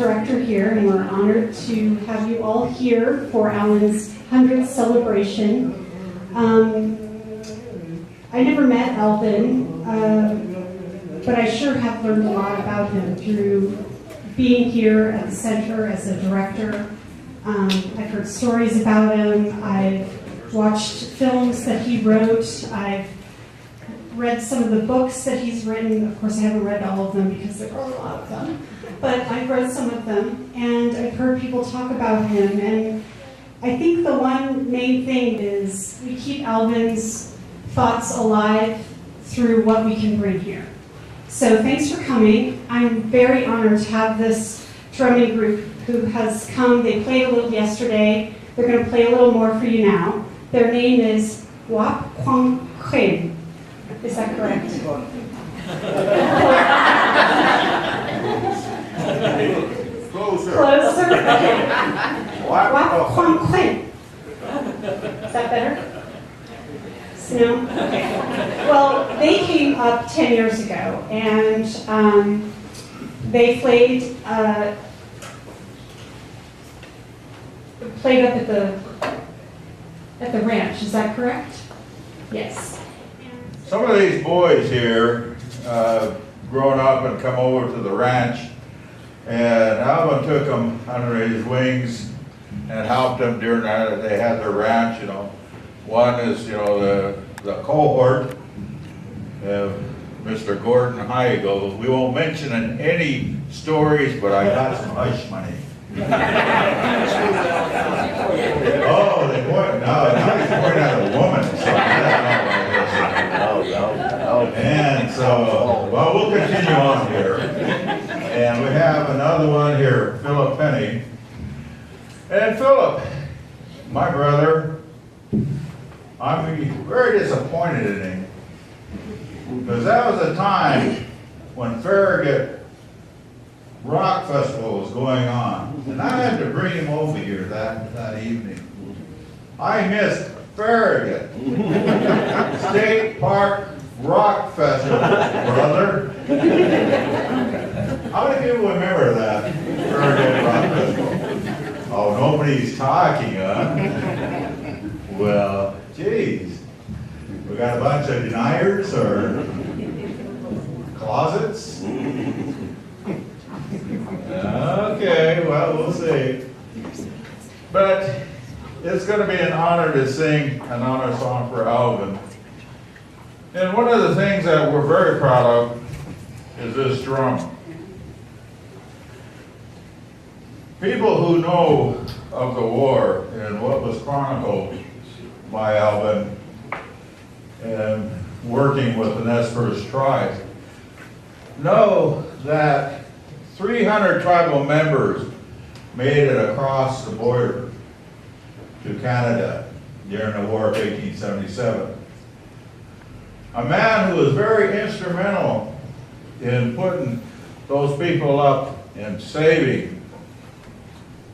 director here, and we're honored to have you all here for Alvin's 100th celebration. I never met Alvin, but I sure have learned a lot about him through being here at the center as a director. I've heard stories about him. I've watched films that he wrote. I've read some of the books that he's written. Of course, I haven't read all of them because there are a lot of them, but I've read some of them, and I've heard people talk about him. And I think the one main thing is we keep Alvin's thoughts alive through what we can bring here. So thanks for coming. I'm very honored to have this drumming group who has come. They played a little yesterday. They're going to play a little more for you now. Their name is Wap Kwang Khin. Is that correct? Closer. Closer? Okay. Wap Kwang Khin. Is that better? No? Okay. Well, they came up 10 years ago, and they played up at the ranch. Is that correct? Yes. Some of these boys here grown up and come over to the ranch, and Alvin took them under his wings and helped them during that. They had their ranch, you know. One is, you know, the cohort, Mr. Gordie and Higheagle. We won't mention any stories, but I got some hush money. Oh, they point, now he's pointing at a woman. So and so, well, we'll continue on here. And we have another one here, Philip Penny. And Philip, my brother, I'm very disappointed in him, because that was a time when Farragut Rock Festival was going on, and I had to bring him over here that evening. I missed Farragut State Park Rock Festival, brother. How many people remember that Farragut Rock Festival? Oh, nobody's talking, huh? Well, geez, we got a bunch of deniers or closets? Okay, well, we'll see. But it's going to be an honor to sing an honor song for Alvin. And one of the things that we're very proud of is this drum. People who know of the war and what was chronicled by Alvin and working with the Nez Perce tribe know that 300 tribal members made it across the border to Canada during the War of 1877. A man who was very instrumental in putting those people up and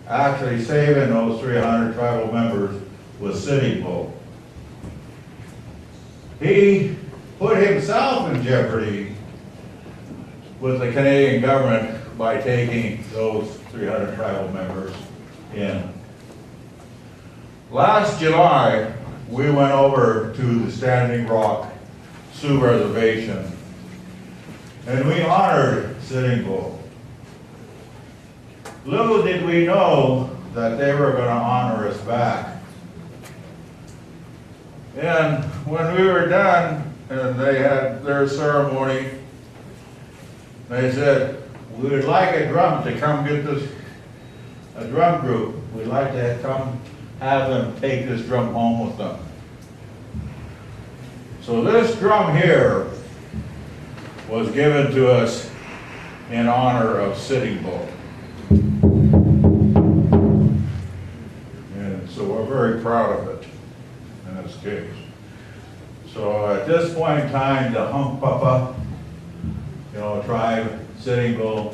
actually saving those 300 tribal members was Sitting Bull. He put himself in jeopardy with the Canadian government by taking those 300 tribal members in. Last July, we went over to the Standing Rock Sioux Reservation, and we honored Sitting Bull. Little did we know that they were going to honor us back. And when we were done and they had their ceremony, they said, we would like a drum to come get this, a drum group. We'd like to come have them take this drum home with them. So this drum here was given to us in honor of Sitting Bull. And so we're very proud of it in this case. So at this point in time, the Hunkpapa, tribe, Sitting Bull,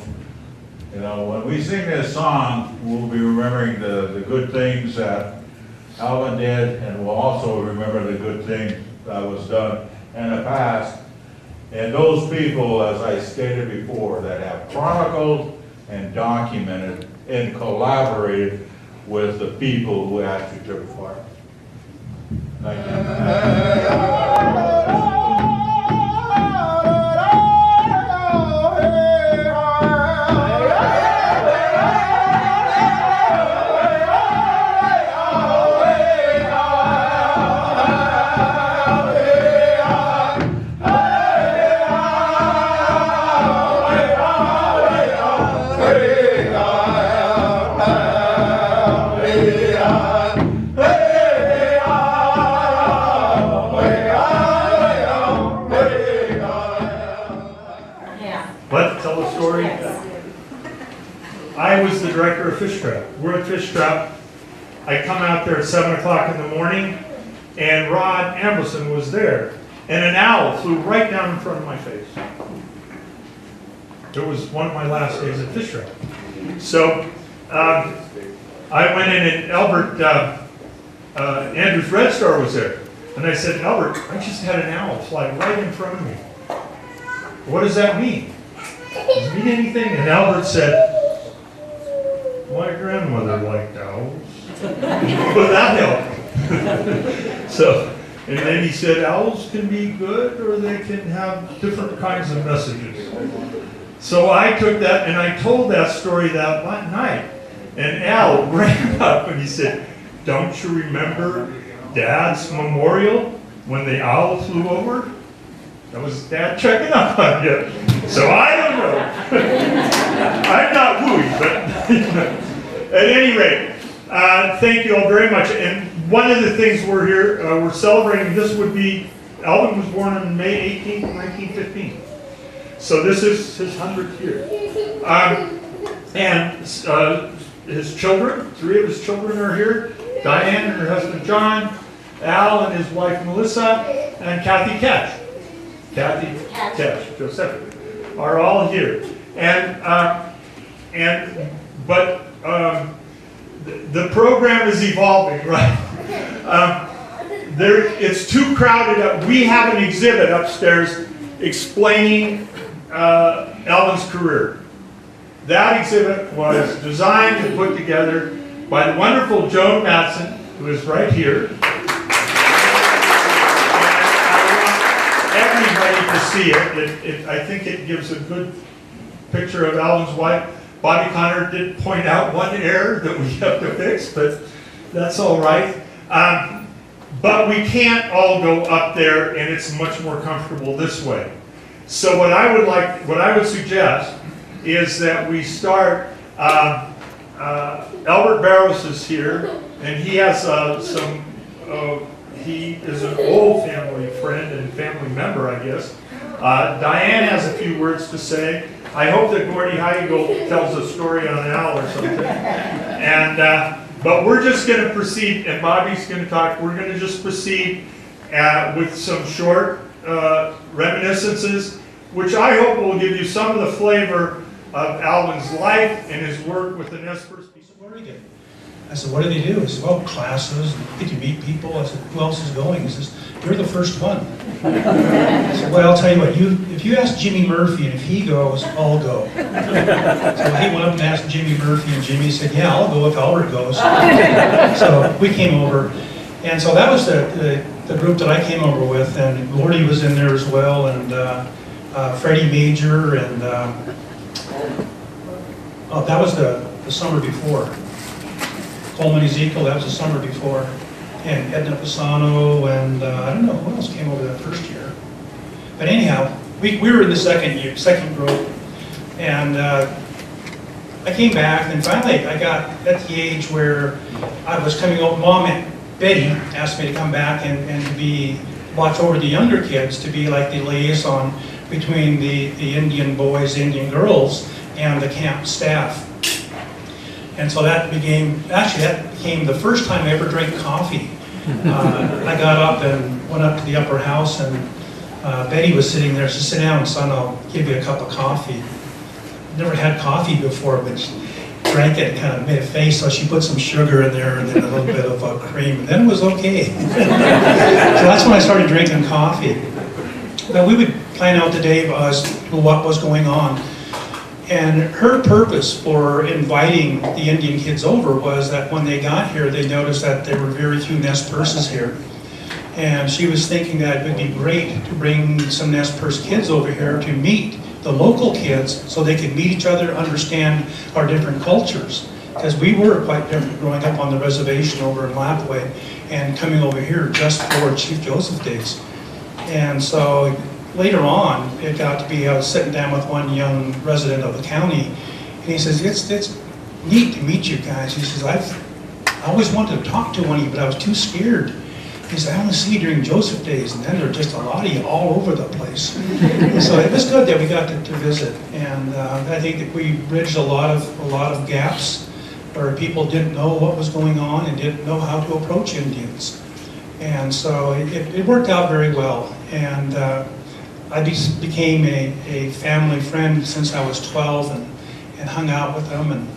when we sing this song, we'll be remembering the good things that Alvin did, and we'll also remember the good thing that was done in the past. And those people, as I stated before, that have chronicled and documented and collaborated with the people who actually took part. Thank you. I was the director of Fish Trap. We're at Fish Trap. I come out there at 7 o'clock in the morning, and Rod Amberson was there. And an owl flew right down in front of my face. It was one of my last days at Fish Trap. So I went in, and Albert Andrews Red Star was there. And I said, Albert, I just had an owl fly right in front of me. What does that mean? Does it mean anything? And Albert said, my grandmother liked owls. Well, that helped. So, and then he said, owls can be good or they can have different kinds of messages. So I took that and I told that story that night. And Al ran up and he said, don't you remember Dad's memorial when the owl flew over? That was Dad checking up on you. So I don't know. I'm not wooey, but at any rate, thank you all very much. And one of the things we're here, we're celebrating, this would be, Alvin was born on May 18th, 1915. So this is his 100th year. And his children, 3 of his children are here. Diane and her husband John, Al and his wife Melissa, and Kathy Cash. Josephy, are all here. But the program is evolving, right? It's too crowded. We have an exhibit upstairs explaining Alvin's career. That exhibit was designed and put together by the wonderful Joan Matson, who is right here. To see it. I think it gives a good picture of Alvin's wife. Bobbie Connor did point out one error that we have to fix, but that's all right. But we can't all go up there, and it's much more comfortable this way. So what I would suggest is that we start. Albert Burros is here, and he has some. He is an old family friend and family member, I guess. Diane has a few words to say. I hope that Gordie Higheagle tells a story on an owl or something. But we're just going to proceed, and Bobbie's going to talk. We're going to just proceed with some short reminiscences, which I hope will give you some of the flavor of Alvin's life and his work with the Nez Perce piece of Oregon. I said, what do they do? He said, well, classes, get to meet people. I said, who else is going? He says, you're the first one. I said, well, I'll tell you what, if you ask Jimmy Murphy and if he goes, I'll go. So he went up and asked Jimmy Murphy, and Jimmy said, yeah, I'll go if Albert goes. So we came over. And so that was the group that I came over with, and Gordie was in there as well, and Freddie Major, and oh, that was the summer before. Coleman Ezekiel, that was the summer before. And Edna Pisano, and I don't know who else came over that first year. But anyhow, we were in the second group, and I came back, and finally I got at the age where I was coming over. Mom and Betty asked me to come back and to watch over the younger kids, to be like the liaison between the Indian boys, Indian girls, and the camp staff. And so that became the first time I ever drank coffee. I got up and went up to the upper house, and Betty was sitting there. She said, sit down, son, I'll give you a cup of coffee. Never had coffee before, but she drank it and kind of made a face, so she put some sugar in there and then a little bit of cream, and then it was okay. So that's when I started drinking coffee. But we would plan out the day as what was going on. And her purpose for inviting the Indian kids over was that when they got here, they noticed that there were very few Nez Perces here. And she was thinking that it would be great to bring some Nez Perce kids over here to meet the local kids so they could meet each other, understand our different cultures. Because we were quite different growing up on the reservation over in Lapway and coming over here just for Chief Joseph days. And so later on, it got to be, I was sitting down with one young resident of the county, and he says, it's neat to meet you guys. He says, I always wanted to talk to one of you, but I was too scared. He said, I only see you during Joseph days, and then there are just a lot of you all over the place. So it was good that we got to visit, and I think that we bridged a lot of gaps where people didn't know what was going on and didn't know how to approach Indians. And so it worked out very well. And I became a family friend since I was 12 and hung out with them, and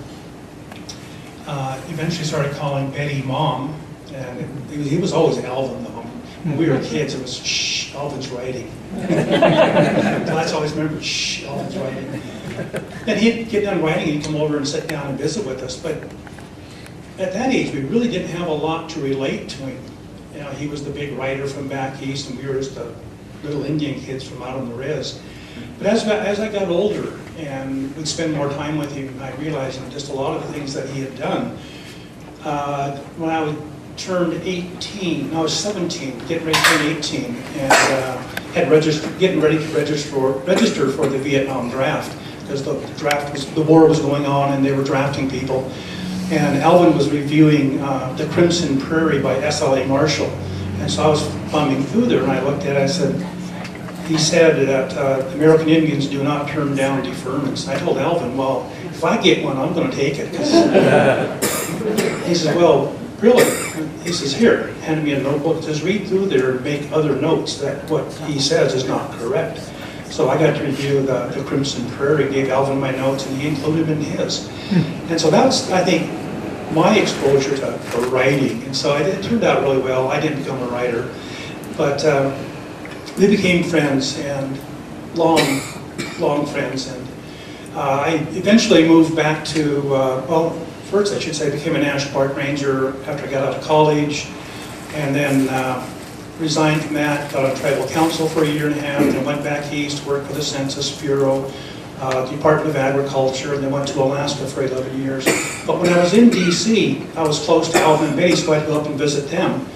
eventually started calling Betty Mom. And he was always Alvin, though. When we were kids, it was, shh, Alvin's writing. That's always remember, shh, Alvin's writing. And he'd get done writing, and he'd come over and sit down and visit with us. But at that age, we really didn't have a lot to relate to him. You know, he was the big writer from back east, and we were just the little Indian kids from out on the res. But as I got older and would spend more time with him, I realized just a lot of the things that he had done. When I turned 18, no, I was 17, getting ready to turn 18, and getting ready to register for the Vietnam draft, because the war was going on and they were drafting people. And Alvin was reviewing The Crimson Prairie by S.L.A. Marshall. And so I was thumbing through there, and I looked at it, he said that American Indians do not turn down deferments. And I told Alvin, well, if I get one, I'm going to take it. He said, well, really? He says, here, hand me a notebook, just read through there and make other notes that what he says is not correct. So I got to review the Crimson Prairie, gave Alvin my notes, and he included them in his. And so that's, I think, my exposure to writing. And so it turned out really well. I didn't become a writer, but we became friends, and long friends. And I eventually moved back to, well, first I should say, I became a National Park Ranger after I got out of college, and then resigned from that, got on tribal council for a year and a half, and went back east to work for the Census Bureau, Department of Agriculture, and then went to Alaska for 11 years. But when I was in D.C., I was close to Alvin and Betty, so I'd go up and visit them.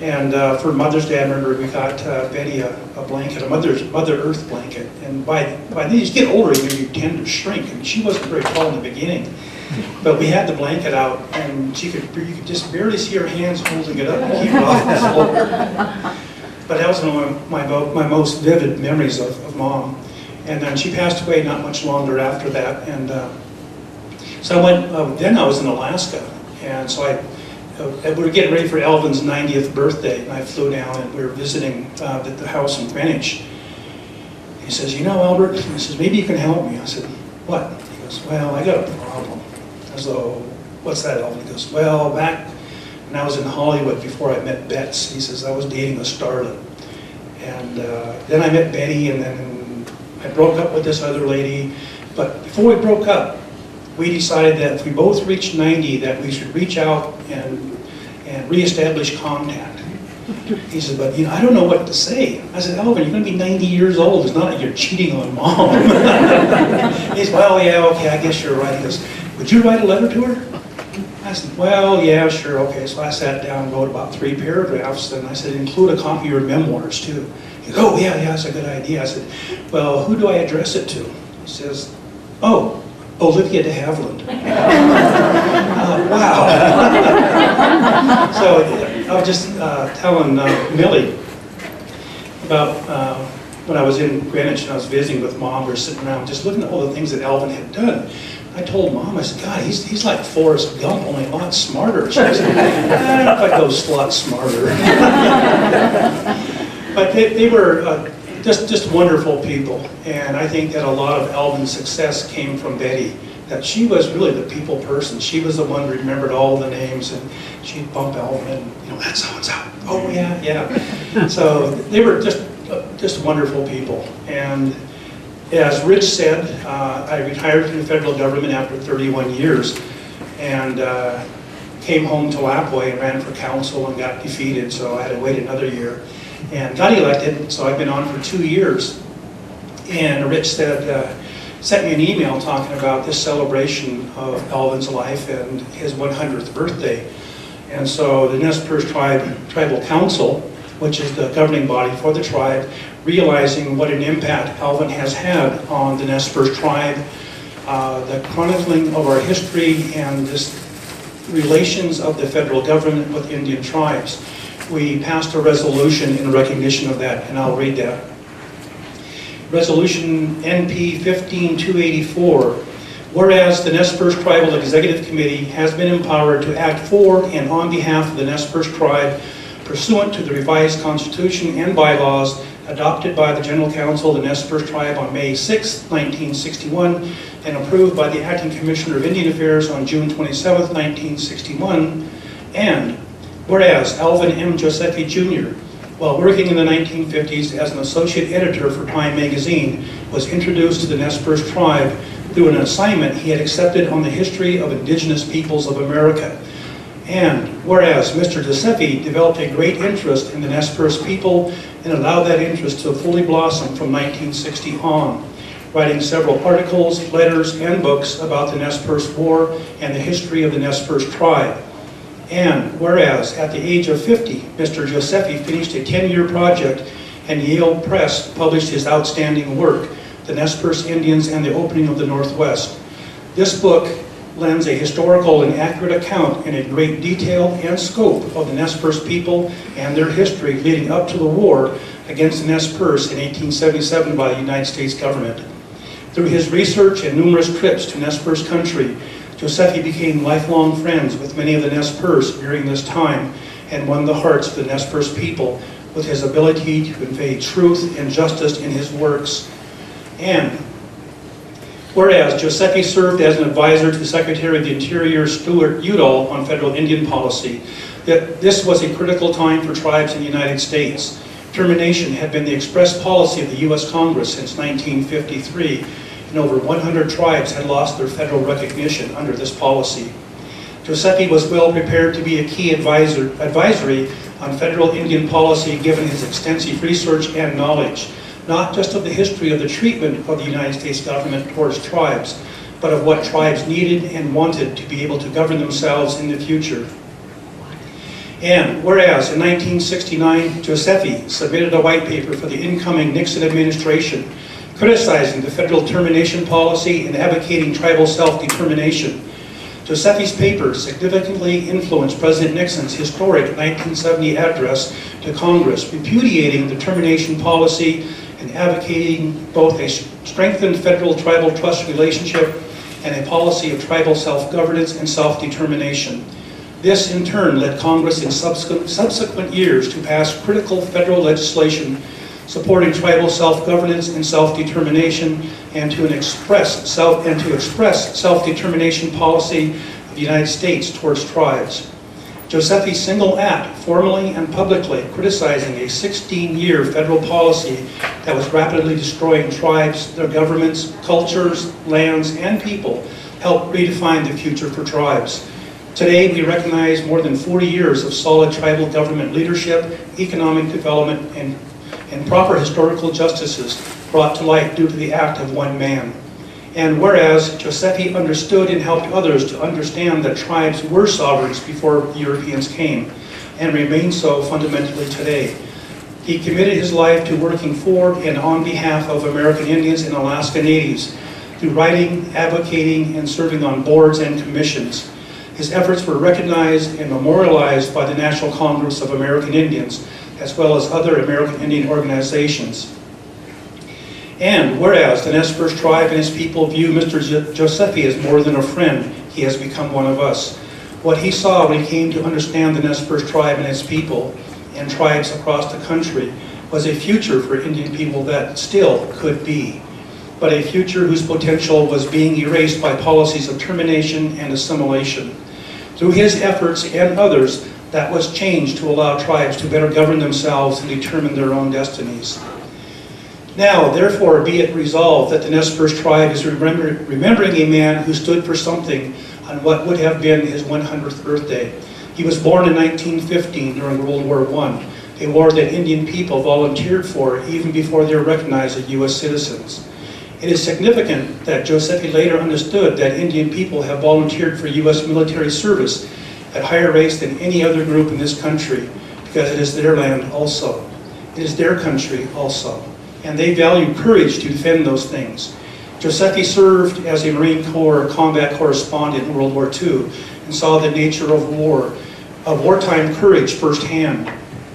And for Mother's Day, I remember we got Betty a blanket, a Mother Earth blanket. And by then, as you get older, you tend to shrink. And she wasn't very tall in the beginning. But we had the blanket out, and you could just barely see her hands holding it up and keep it off the floor. But that was one of my most vivid memories of Mom. And then she passed away not much longer after that. And so I went, then I was in Alaska. And so we were getting ready for Alvin's 90th birthday, and I flew down, and we were visiting the house in Greenwich. He says, you know, Albert, he says, maybe you can help me. I said, what? He goes, well, I got a problem. I was like, what's that, Alvin? He goes, well, back when I was in Hollywood before I met Betts, he says, I was dating a starlet. And then I met Betty, and then I broke up with this other lady. But before we broke up, we decided that if we both reached 90, that we should reach out and reestablish contact. He said, but you know, I don't know what to say. I said, Alvin, you're going to be 90 years old. It's not like you're cheating on Mom. He said, well, yeah, okay, I guess you're right. He goes, would you write a letter to her? I said, well, yeah, sure, okay. So I sat down and wrote about 3 paragraphs, and I said, include a copy of your memoirs, too. He goes, oh, yeah, that's a good idea. I said, well, who do I address it to? He says, oh, Olivia de Havilland. Wow. So I was just telling Millie about when I was in Greenwich and I was visiting with Mom. We were sitting around just looking at all the things that Alvin had done. I told Mom, I said, God, he's like Forrest Gump, only a lot smarter. She said, I don't know if I go a lot smarter. But they were just wonderful people. And I think that a lot of Alvin's success came from Betty. That she was really the people person. She was the one who remembered all the names, and she'd bump Alvin and, you know, that's so-and-so. Oh, yeah, yeah. So they were just wonderful people. And as Rich said, I retired from the federal government after 31 years and came home to Lapwai and ran for council and got defeated, so I had to wait another year. And got elected, so I've been on for 2 years. And Rich said, sent me an email talking about this celebration of Alvin's life and his 100th birthday. And so the Nez Perce Tribal Council, which is the governing body for the tribe, realizing what an impact Alvin has had on the Nez Perce tribe, the chronicling of our history and this relations of the federal government with Indian tribes. We passed a resolution in recognition of that, and I'll read that. Resolution NP 15284. Whereas the Nez Perce Tribal Executive Committee has been empowered to act for and on behalf of the Nez Perce tribe pursuant to the revised constitution and bylaws adopted by the General Council of the Nez Perce tribe on May 6, 1961, and approved by the Acting Commissioner of Indian Affairs on June 27, 1961, and whereas Alvin M. Josephy Jr., while working in the 1950s as an associate editor for Time magazine, was introduced to the Nez Perce tribe through an assignment he had accepted on the history of indigenous peoples of America. And whereas Mr. Josephy developed a great interest in the Nez Perce people and allowed that interest to fully blossom from 1960 on, writing several articles, letters, and books about the Nez Perce War and the history of the Nez Perce tribe. And whereas at the age of 50, Mr. Josephy finished a 10-year project and Yale Press published his outstanding work, The Nez Perce Indians and the Opening of the Northwest. This book lends a historical and accurate account in a great detail and scope of the Nez Perce people and their history leading up to the war against the Nez Perce in 1877 by the United States government. Through his research and numerous trips to Nez Perce country, Josephy became lifelong friends with many of the Nez Perce during this time and won the hearts of the Nez Perce people with his ability to convey truth and justice in his works. And whereas Josephy served as an advisor to Secretary of the Interior Stuart Udall on federal Indian policy, that this was a critical time for tribes in the United States. Termination had been the express policy of the U.S. Congress since 1953, and over 100 tribes had lost their federal recognition under this policy. Josephy was well prepared to be a key advisory on federal Indian policy given his extensive research and knowledge, not just of the history of the treatment of the United States government towards tribes, but of what tribes needed and wanted to be able to govern themselves in the future. And whereas in 1969, Josephy submitted a white paper for the incoming Nixon administration criticizing the federal termination policy and advocating tribal self-determination. Josephy's paper significantly influenced President Nixon's historic 1970 address to Congress, repudiating the termination policy and advocating both a strengthened federal tribal trust relationship and a policy of tribal self-governance and self-determination. This in turn led Congress in subsequent years to pass critical federal legislation supporting tribal self-governance and self-determination, and to express self-determination policy of the United States towards tribes. Josephy's single act, formally and publicly criticizing a 16-year federal policy that was rapidly destroying tribes, their governments, cultures, lands, and people, helped redefine the future for tribes. Today, we recognize more than 40 years of solid tribal government leadership, economic development, and proper historical justices brought to light due to the act of one man. And whereas Josephy understood and helped others to understand that tribes were sovereigns before the Europeans came, and remain so fundamentally today, he committed his life to working for and on behalf of American Indians and Alaska Natives, through writing, advocating, and serving on boards and commissions. His efforts were recognized and memorialized by the National Congress of American Indians, as well as other American Indian organizations. And whereas the Nez Perce tribe and his people view Mr. Josephy as more than a friend, he has become one of us. What he saw when he came to understand the Nez Perce tribe and its people, and tribes across the country, was a future for Indian people that still could be, but a future whose potential was being erased by policies of termination and assimilation. Through his efforts and others, that was changed to allow tribes to better govern themselves and determine their own destinies. Now, therefore, be it resolved that the Nez Perce tribe is remembering a man who stood for something on what would have been his 100th birthday. He was born in 1915 during World War I, a war that Indian people volunteered for even before they were recognized as U.S. citizens. It is significant that Josephy later understood that Indian people have volunteered for U.S. military service at higher rates than any other group in this country, because it is their land also. It is their country also. And they value courage to defend those things. Josephy served as a Marine Corps combat correspondent in World War II and saw the nature of war, of wartime courage firsthand.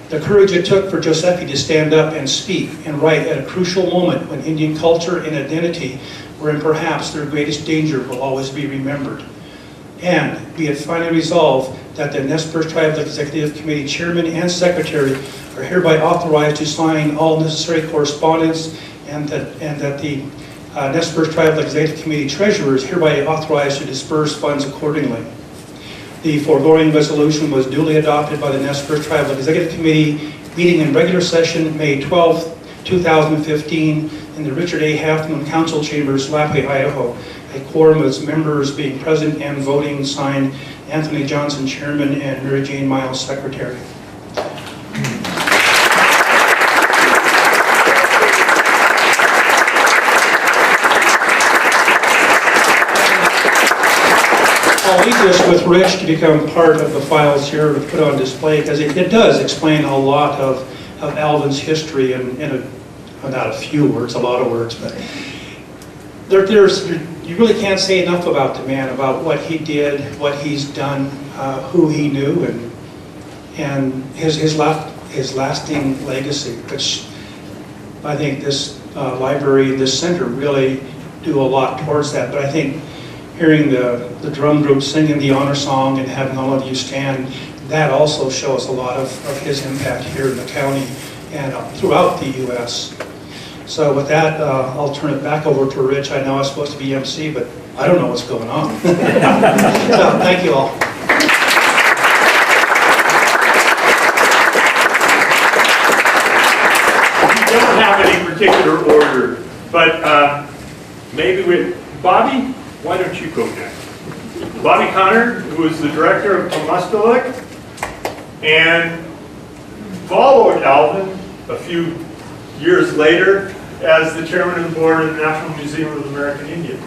The courage it took for Josephy to stand up and speak and write at a crucial moment when Indian culture and identity were in perhaps their greatest danger will always be remembered. And be it finally resolved that the Nez Perce Tribal Executive Committee Chairman and Secretary are hereby authorized to sign all necessary correspondence, and that the Nez Perce Tribal Executive Committee Treasurer is hereby authorized to disperse funds accordingly. The foregoing resolution was duly adopted by the Nez Perce Tribal Executive Committee meeting in regular session May 12, 2015 in the Richard A. Halfman Council Chambers, Lapwai, Idaho. A quorum of its members being present and voting, signed Anthony Johnson, Chairman, and Mary Jane Miles, Secretary. I'll leave this with Rich to become part of the files here to put on display, because it does explain a lot of Alvin's history in not a few words, a lot of words, but you really can't say enough about the man, about what he did, what he's done, who he knew, and his lasting legacy, which I think this library, this center really do a lot towards that. But I think hearing the drum group singing the honor song and having all of you stand, that also shows a lot of his impact here in the county and throughout the U.S. So with that, I'll turn it back over to Rich. I know I was supposed to be MC, but I don't know what's going on. So, thank you all. We don't have any particular order, but maybe with Bobbie, why don't you go next? Bobbie Connor, who is the director of Pamuskalik, and followed Alvin a few years later as the chairman of the board of the National Museum of the American Indian.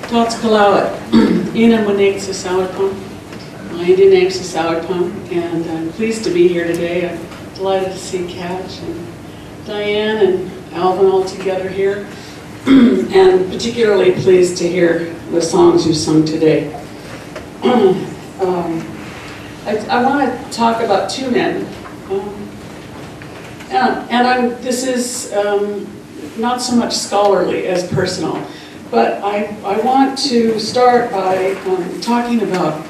Totskalawat, Ina Monique Sasawatpum. My Indian name is Sasawatpum, and I'm pleased to be here today. I'm delighted to see Catch and Diane and Alvin all together here, and particularly pleased to hear the songs you sung today. I want to talk about two men, this is not so much scholarly as personal, but I want to start by talking about,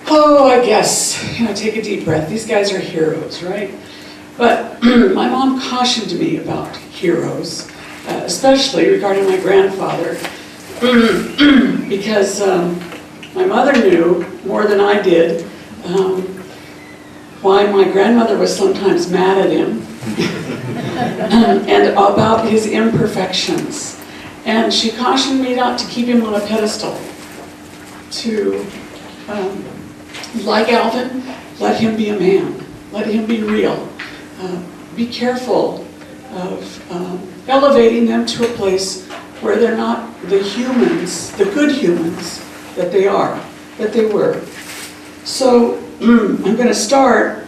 I guess, take a deep breath. These guys are heroes, right? But my mom cautioned me about heroes, especially regarding my grandfather, because my mother knew more than I did why my grandmother was sometimes mad at him and about his imperfections. And she cautioned me not to keep him on a pedestal, to, like Alvin, let him be a man, let him be real. Be careful of elevating them to a place where they're not the humans, the good humans that they are, that they were. So I'm going to start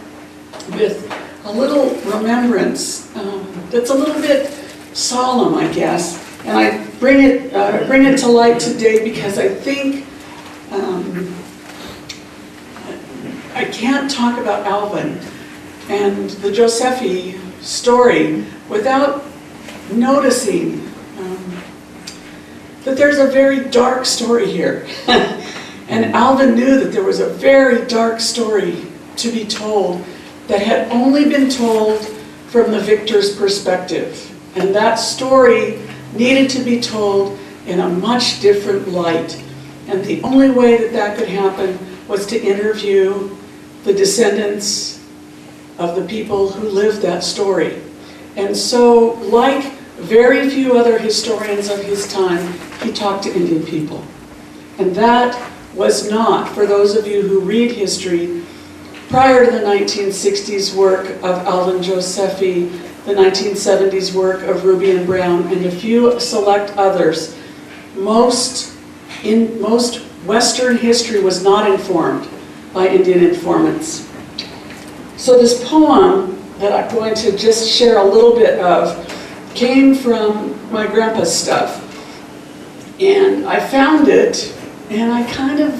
with a little remembrance that's a little bit solemn, I guess, and I bring it to light today because I think I can't talk about Alvin and the Josephy story without noticing that there's a very dark story here. And Alvin knew that there was a very dark story to be told that had only been told from the victor's perspective. And that story needed to be told in a much different light. And the only way that that could happen was to interview the descendants of the people who lived that story. And so, like very few other historians of his time, he talked to Indian people. And that was not, for those of you who read history, prior to the 1960s work of Alvin Josephy, the 1970s work of Ruby and Brown, and a few select others, most Western history was not informed by Indian informants. So this poem that I'm going to just share a little bit of came from my grandpa's stuff. And I found it, and I kind of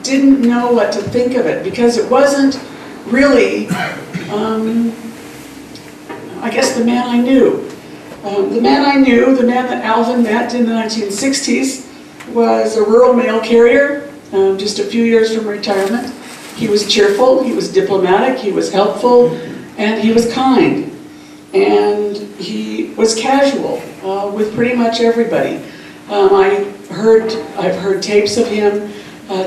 didn't know what to think of it, because it wasn't really, I guess, the man I knew. The man I knew, the man that Alvin met in the 1960s, was a rural mail carrier, just a few years from retirement. He was cheerful, he was diplomatic, he was helpful, and he was kind. And he was casual with pretty much everybody. I've heard tapes of him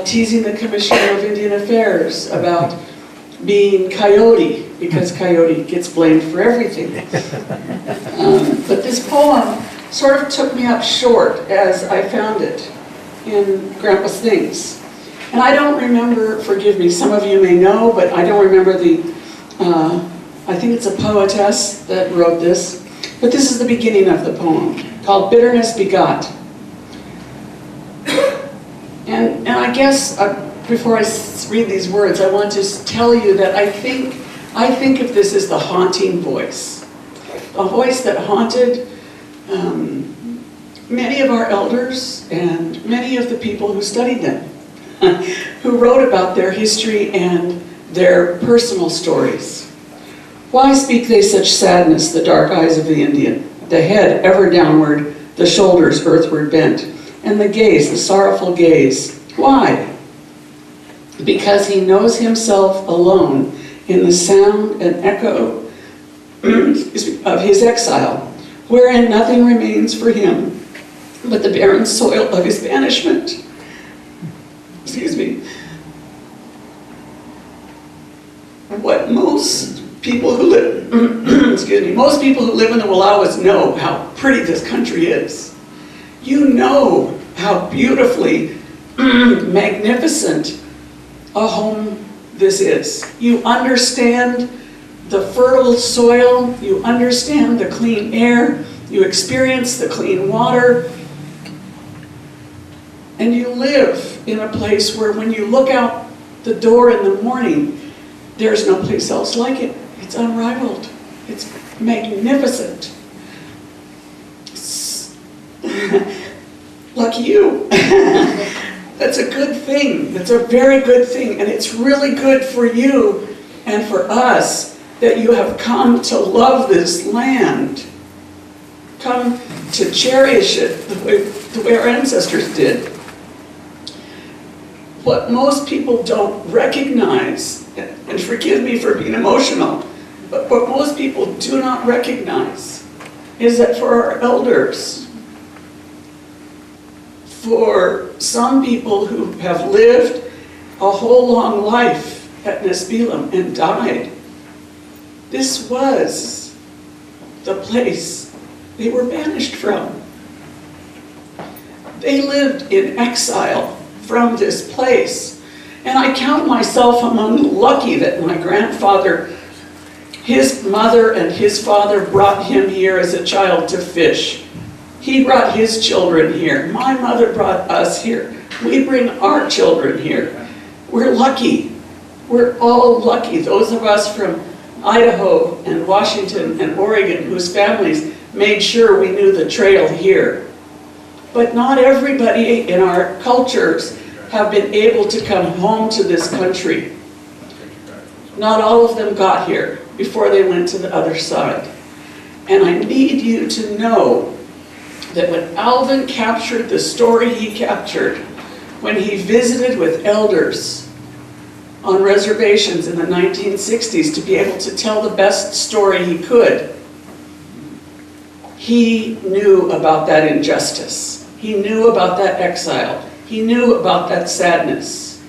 teasing the Commissioner of Indian Affairs about being Coyote, because Coyote gets blamed for everything. But this poem sort of took me up short as I found it in Grandpa's things. And I don't remember, forgive me, some of you may know, but I don't remember I think it's a poetess that wrote this. But this is the beginning of the poem, called Bitterness Begot. And I guess, before I read these words, I want to tell you that I think of this as the haunting voice. A voice that haunted many of our elders and many of the people who studied them, who wrote about their history and their personal stories. Why speak they such sadness, the dark eyes of the Indian, the head ever downward, the shoulders earthward bent, and the gaze, the sorrowful gaze? Why? Because he knows himself alone in the sound and echo of his exile, wherein nothing remains for him but the barren soil of his banishment. Excuse me. What most people who live, most people who live in the Willawas know how pretty this country is. You know how beautifully magnificent a home this is. You understand the fertile soil, you understand the clean air, you experience the clean water, and you live in a place where when you look out the door in the morning, there's no place else like it. It's unrivaled. It's magnificent. Lucky you. That's a good thing. That's a very good thing. And it's really good for you and for us that you have come to love this land. Come to cherish it the way our ancestors did. What most people don't recognize, and forgive me for being emotional, but what most people do not recognize is that for our elders, for some people who have lived a whole long life at Nez Perce and died, this was the place they were banished from. They lived in exile from this place. And I count myself among the lucky that my grandfather, his mother and his father brought him here as a child to fish. He brought his children here. My mother brought us here. We bring our children here. We're lucky. We're all lucky. Those of us from Idaho and Washington and Oregon whose families made sure we knew the trail here. But not everybody in our cultures have been able to come home to this country. Not all of them got here before they went to the other side. And I need you to know that when Alvin captured the story he captured, when he visited with elders on reservations in the 1960s to be able to tell the best story he could, he knew about that injustice. He knew about that exile. He knew about that sadness.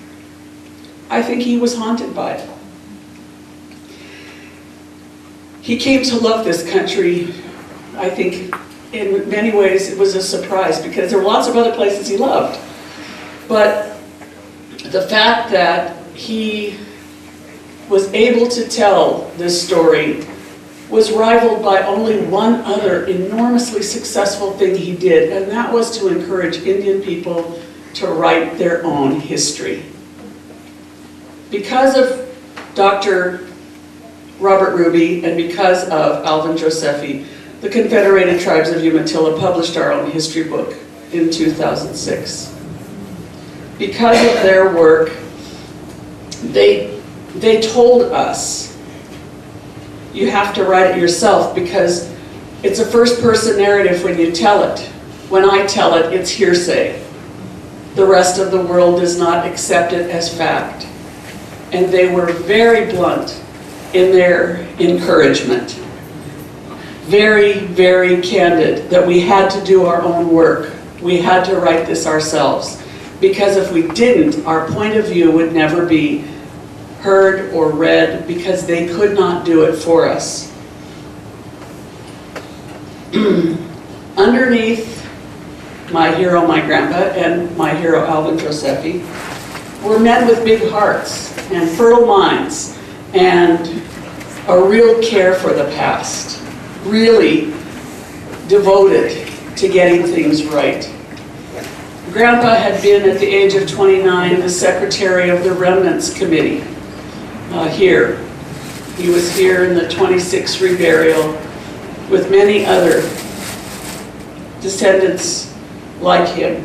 I think he was haunted by it. He came to love this country, I think, in many ways it was a surprise because there were lots of other places he loved. But the fact that he was able to tell this story was rivaled by only one other enormously successful thing he did, and that was to encourage Indian people to write their own history. Because of Dr. Robert Ruby and because of Alvin Josephy, the Confederated Tribes of Umatilla published our own history book in 2006. Because of their work, they told us, you have to write it yourself because it's a first-person narrative when you tell it. When I tell it, it's hearsay. The rest of the world does not accept it as fact. And they were very blunt in their encouragement. Very, very candid that we had to do our own work. We had to write this ourselves. Because if we didn't, our point of view would never be heard or read because they could not do it for us. Underneath my hero, my grandpa, and my hero, Alvin Josephy, were men with big hearts and fertile minds and a real care for the past, really devoted to getting things right. Grandpa had been, at the age of 29, the secretary of the Remnants Committee here. He was here in the 26th reburial with many other descendants like him.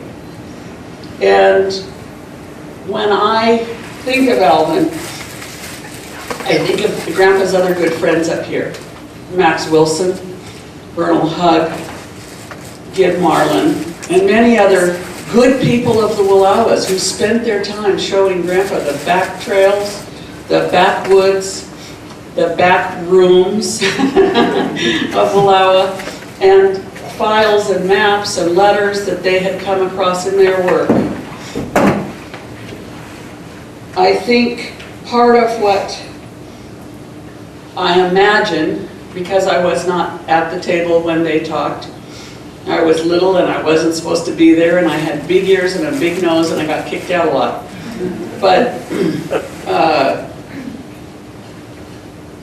And when I think of Alvin, I think of Grandpa's other good friends up here. Max Wilson, Bernal Hug, Gib Marlin, and many other good people of the Wallowas who spent their time showing Grandpa the back trails, the backwoods, the back rooms of Wallowa, and files and maps and letters that they had come across in their work. I think part of what I imagine, because I was not at the table when they talked, I was little and I wasn't supposed to be there and I had big ears and a big nose and I got kicked out a lot. But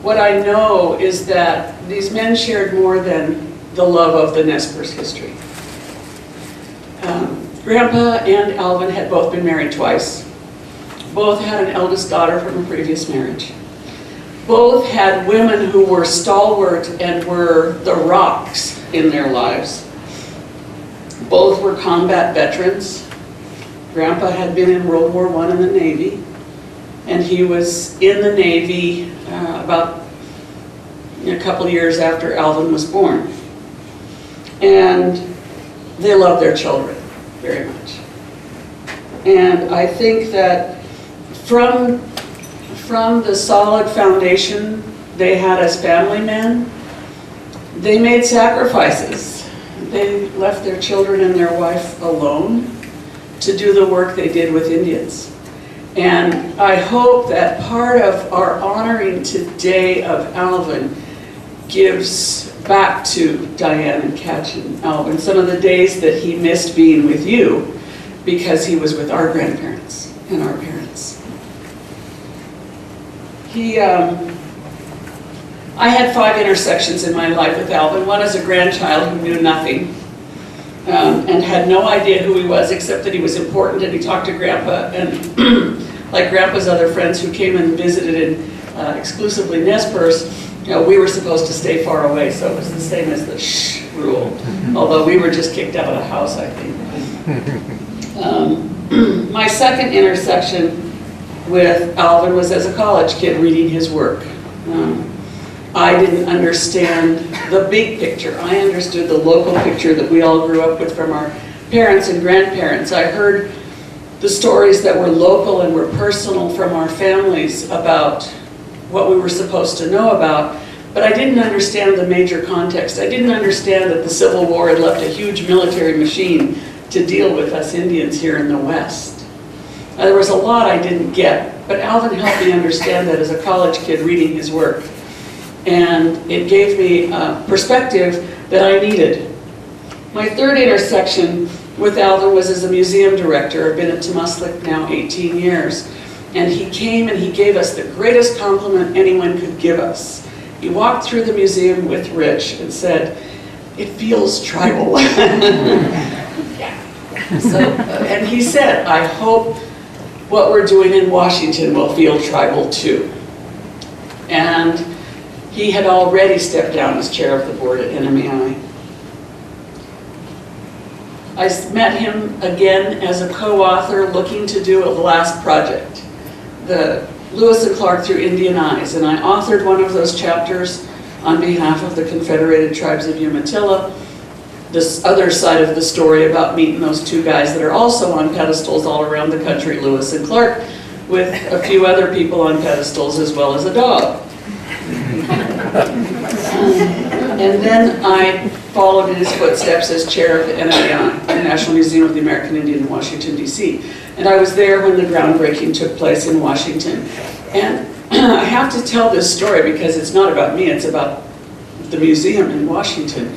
what I know is that these men shared more than the love of the Nez Perce history. Grandpa and Alvin had both been married twice. Both had an eldest daughter from a previous marriage. Both had women who were stalwart and were the rocks in their lives. Both were combat veterans. Grandpa had been in World War I in the Navy, and he was in the Navy about a couple years after Alvin was born. And they loved their children very much. And I think that from the solid foundation they had as family men, they made sacrifices. They left their children and their wife alone to do the work they did with Indians. And I hope that part of our honoring today of Alvin gives back to Diane and Catch and Alvin some of the days that he missed being with you because he was with our grandparents and our parents. I had 5 intersections in my life with Alvin. One as a grandchild who knew nothing and had no idea who he was except that he was important and he talked to Grandpa, and like Grandpa's other friends who came and visited in exclusively Nez Perce, we were supposed to stay far away, so it was the same as the shh rule, although we were just kicked out of the house, I think. My second intersection with Alvin was as a college kid reading his work. I didn't understand the big picture. I understood the local picture that we all grew up with from our parents and grandparents. I heard the stories that were local and were personal from our families about what we were supposed to know about, but I didn't understand the major context. I didn't understand that the Civil War had left a huge military machine to deal with us Indians here in the West. There was a lot I didn't get, but Alvin helped me understand that as a college kid reading his work. And it gave me a perspective that I needed. My third intersection with Alvin was as a museum director. I've been at Temeslik now 18 years. And he came and he gave us the greatest compliment anyone could give us. He walked through the museum with Rich and said, "It feels tribal." And he said, "I hope what we're doing in Washington will feel tribal too." And he had already stepped down as chair of the board at NMEI. I met him again as a co-author looking to do a last project, the Lewis and Clark Through Indian Eyes, and I authored one of those chapters on behalf of the Confederated Tribes of Umatilla. This other side of the story about meeting those two guys that are also on pedestals all around the country, Lewis and Clark, with a few other people on pedestals as well as a dog. And then I followed in his footsteps as chair of the NMEI, the National Museum of the American Indian in Washington, D.C. And I was there when the groundbreaking took place in Washington. And I have to tell this story because it's not about me, it's about the museum in Washington.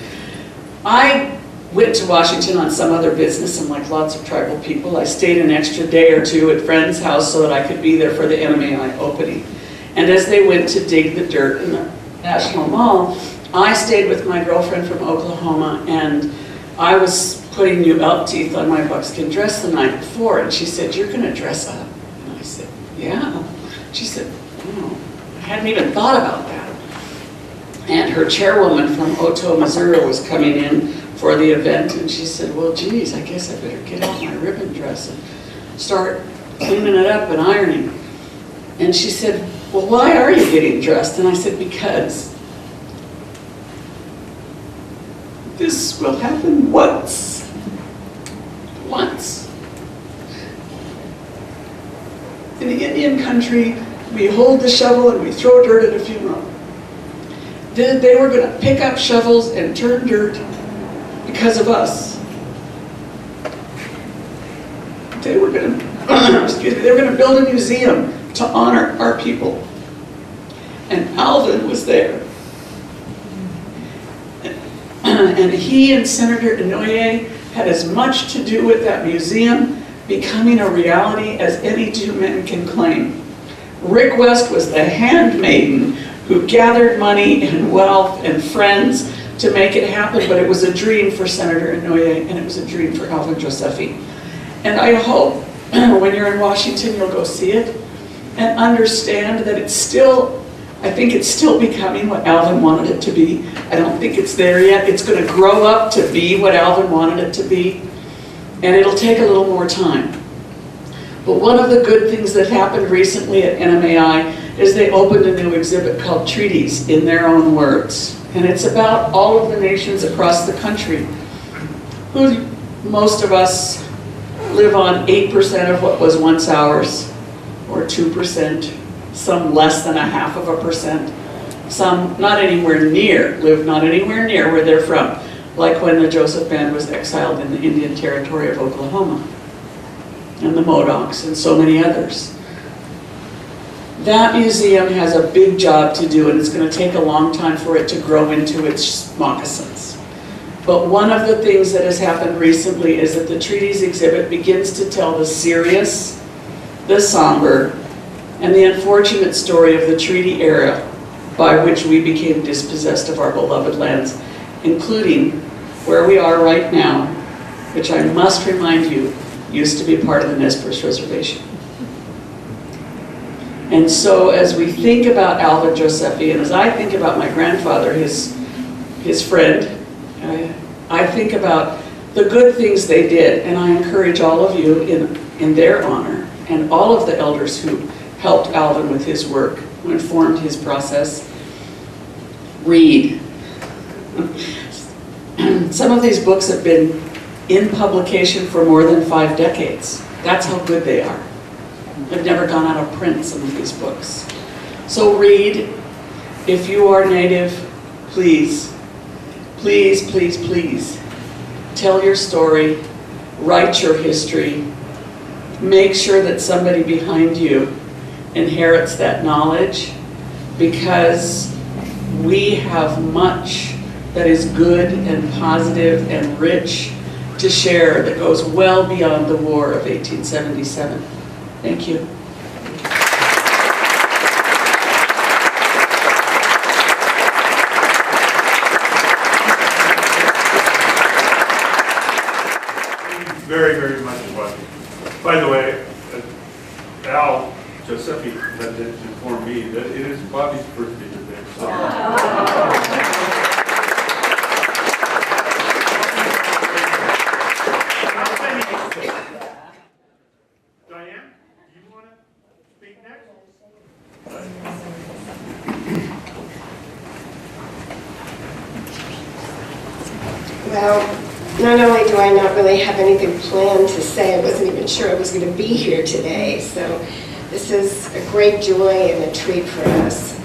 I went to Washington on some other business, and like lots of tribal people, I stayed an extra day or two at friends' house so that I could be there for the NMEI opening. And as they went to dig the dirt in the National Mall, I stayed with my girlfriend from Oklahoma, and I was putting new elk teeth on my buckskin dress the night before, and she said, "You're gonna dress up?" And I said, "Yeah." She said, "Oh, I hadn't even thought about that." And her chairwoman from Otoe, Missouri was coming in for the event, and she said, "Well, geez, I guess I better get out my ribbon dress and start cleaning it up and ironing." And she said, "Well, why are you getting dressed?" And I said, "Because this will happen once. Once. In the Indian country, we hold the shovel and we throw dirt at a funeral. Then they were going to pick up shovels and turn dirt because of us. They were going to, they were going to build a museum to honor our people. And Alvin was there. And he and Senator Inouye had as much to do with that museum becoming a reality as any two men can claim. Rick West was the handmaiden who gathered money and wealth and friends to make it happen, but it was a dream for Senator Inouye, and it was a dream for Alvin Josephy. And I hope when you're in Washington, you'll go see it and understand that it's still, I think it's still becoming what Alvin wanted it to be. I don't think it's there yet. It's going to grow up to be what Alvin wanted it to be, and it'll take a little more time. But one of the good things that happened recently at NMEI is they opened a new exhibit called Treaties in Their Own Words. And it's about all of the nations across the country, who most of us live on 8% of what was once ours, or 2%, some less than 0.5%, some not anywhere near, live not anywhere near where they're from, like when the Joseph Band was exiled in the Indian Territory of Oklahoma, and the Modocs, and so many others. That museum has a big job to do, and it's going to take a long time for it to grow into its moccasins. But one of the things that has happened recently is that the Treaties exhibit begins to tell the serious, the somber, and the unfortunate story of the treaty era by which we became dispossessed of our beloved lands, including where we are right now, which I must remind you, used to be part of the Nez Perce Reservation. And so as we think about Alvin Josephy, and as I think about my grandfather, his friend, I think about the good things they did, and I encourage all of you in their honor, and all of the elders who helped Alvin with his work, who informed his process, read. Some of these books have been in publication for more than 5 decades. That's how good they are. They've never gone out of print, some of these books. So read. If you are Native, please, please, please, please, tell your story, write your history, make sure that somebody behind you inherits that knowledge, because we have much that is good and positive and rich to share that goes well beyond the War of 1877. Thank you. Very, very much, Bobbie. By the way, Al Josephy had informed me that it is Bobbie's birthday today. So. Diane, do you want to speak next? Well, not only do I not really have anything planned to say, I wasn't even sure I was going to be here today, so this is a great joy and a treat for us.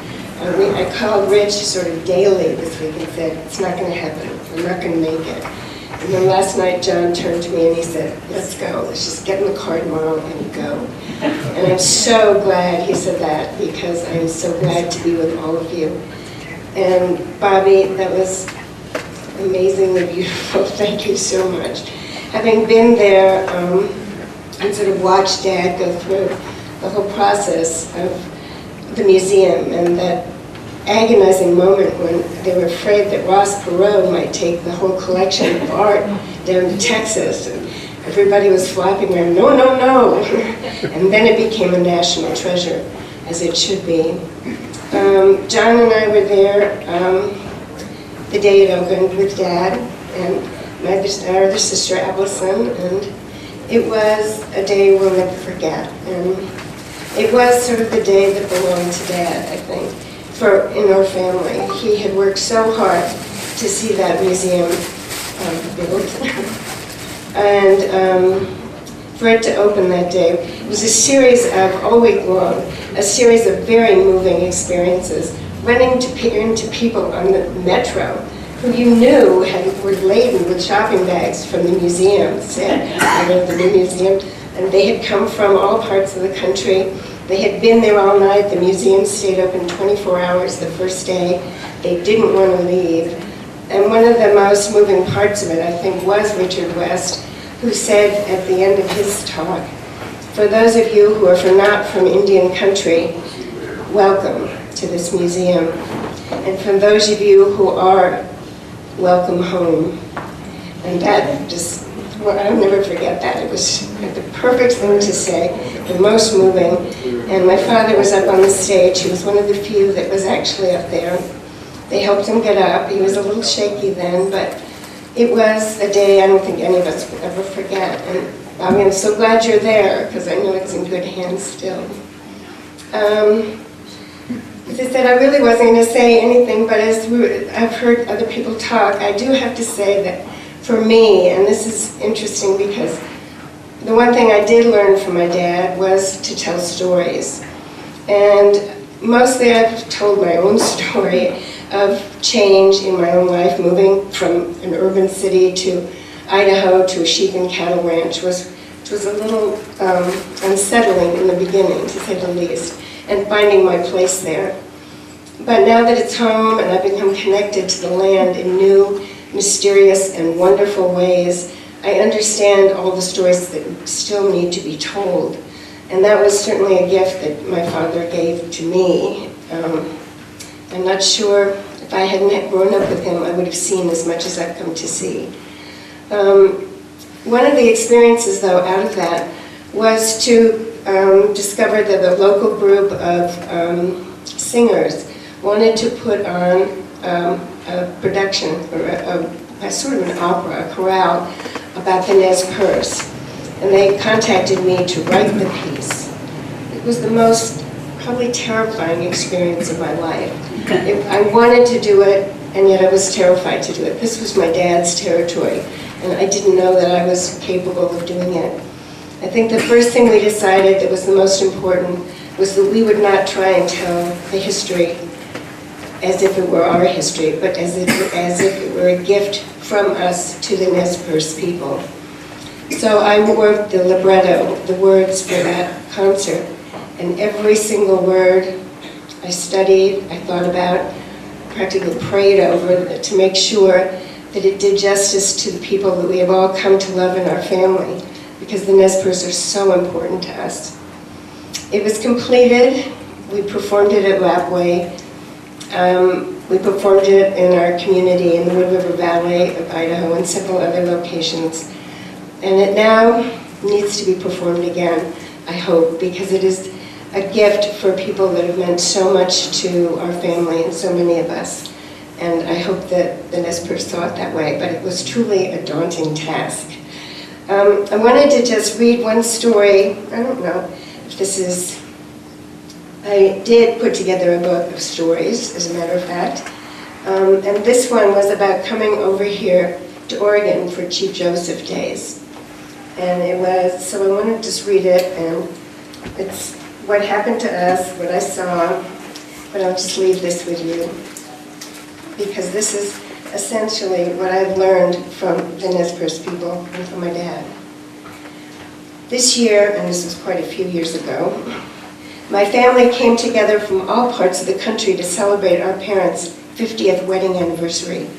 I called Rich sort of daily this week and said, it's not going to happen, we're not going to make it. And then last night John turned to me and he said, let's go, let's just get in the car tomorrow and go. And I'm so glad he said that, because I'm so glad to be with all of you. And Bobbie, that was amazingly beautiful. Thank you so much. Having been there and sort of watched Dad go through the whole process of the museum, and that agonizing moment when they were afraid that Ross Perot might take the whole collection of art down to Texas, and everybody was flapping around, no, no, no. And then it became a national treasure, as it should be. John and I were there the day it opened with Dad and my other sister Allison, and it was a day we'll never forget. And it was sort of the day that belonged to Dad, I think, in our family. He had worked so hard to see that museum built. And for it to open that day, it was a series of, all week long, a series of very moving experiences, running into people on the metro who you knew were laden with shopping bags from the museum, the new museum, and they had come from all parts of the country. They had been there all night. The museum stayed open 24 hours the first day. They didn't want to leave. And one of the most moving parts of it, I think, was Richard West, who said at the end of his talk, for those of you who are not from Indian country, welcome to this museum. And for those of you who are, welcome home. And that just, well, I'll never forget that. It was the perfect thing to say, the most moving. And my father was up on the stage. He was one of the few that was actually up there. They helped him get up. He was a little shaky then, but it was a day I don't think any of us will ever forget. And Bobbie, I'm so glad you're there, because I know it's in good hands still. As I said, I really wasn't going to say anything, but as I've heard other people talk, I do have to say that for me, and this is interesting because the one thing I did learn from my dad was to tell stories. And mostly I've told my own story of change in my own life, moving from an urban city to Idaho to a sheep and cattle ranch, which was a little unsettling in the beginning, to say the least, and finding my place there. But now that it's home and I've become connected to the land in new, mysterious, and wonderful ways, I understand all the stories that still need to be told. And that was certainly a gift that my father gave to me. I'm not sure if I hadn't grown up with him, I would have seen as much as I've come to see. One of the experiences, though, out of that was to discover that a local group of singers wanted to put on a production, or a sort of an opera, a chorale, about the Nez Perce. And they contacted me to write the piece. It was the most probably terrifying experience of my life. I wanted to do it, and yet I was terrified to do it. This was my dad's territory, and I didn't know that I was capable of doing it. I think the first thing we decided that was the most important was that we would not try and tell the history as if it were our history, but as if it were a gift from us to the Nez Perce people. So I worked the libretto, the words for that concert, and every single word I studied, I thought about, practically prayed over to make sure that it did justice to the people that we have all come to love in our family, because the Nez Perce are so important to us. It was completed. We performed it at Lapway. We performed it in our community in the Wood River Valley of Idaho and several other locations. And it now needs to be performed again, I hope, because it is a gift for people that have meant so much to our family and so many of us. And I hope that the Nez Perce saw it that way, but it was truly a daunting task. I wanted to just read one story. I don't know if this is, I did put together a book of stories, as a matter of fact. And this one was about coming over here to Oregon for Chief Joseph Days. And it was, so I want to just read it, and it's what happened to us, what I saw, but I'll just leave this with you, because this is essentially what I've learned from the Nez Perce people and from my dad. This year, and this was quite a few years ago, my family came together from all parts of the country to celebrate our parents' 50th wedding anniversary.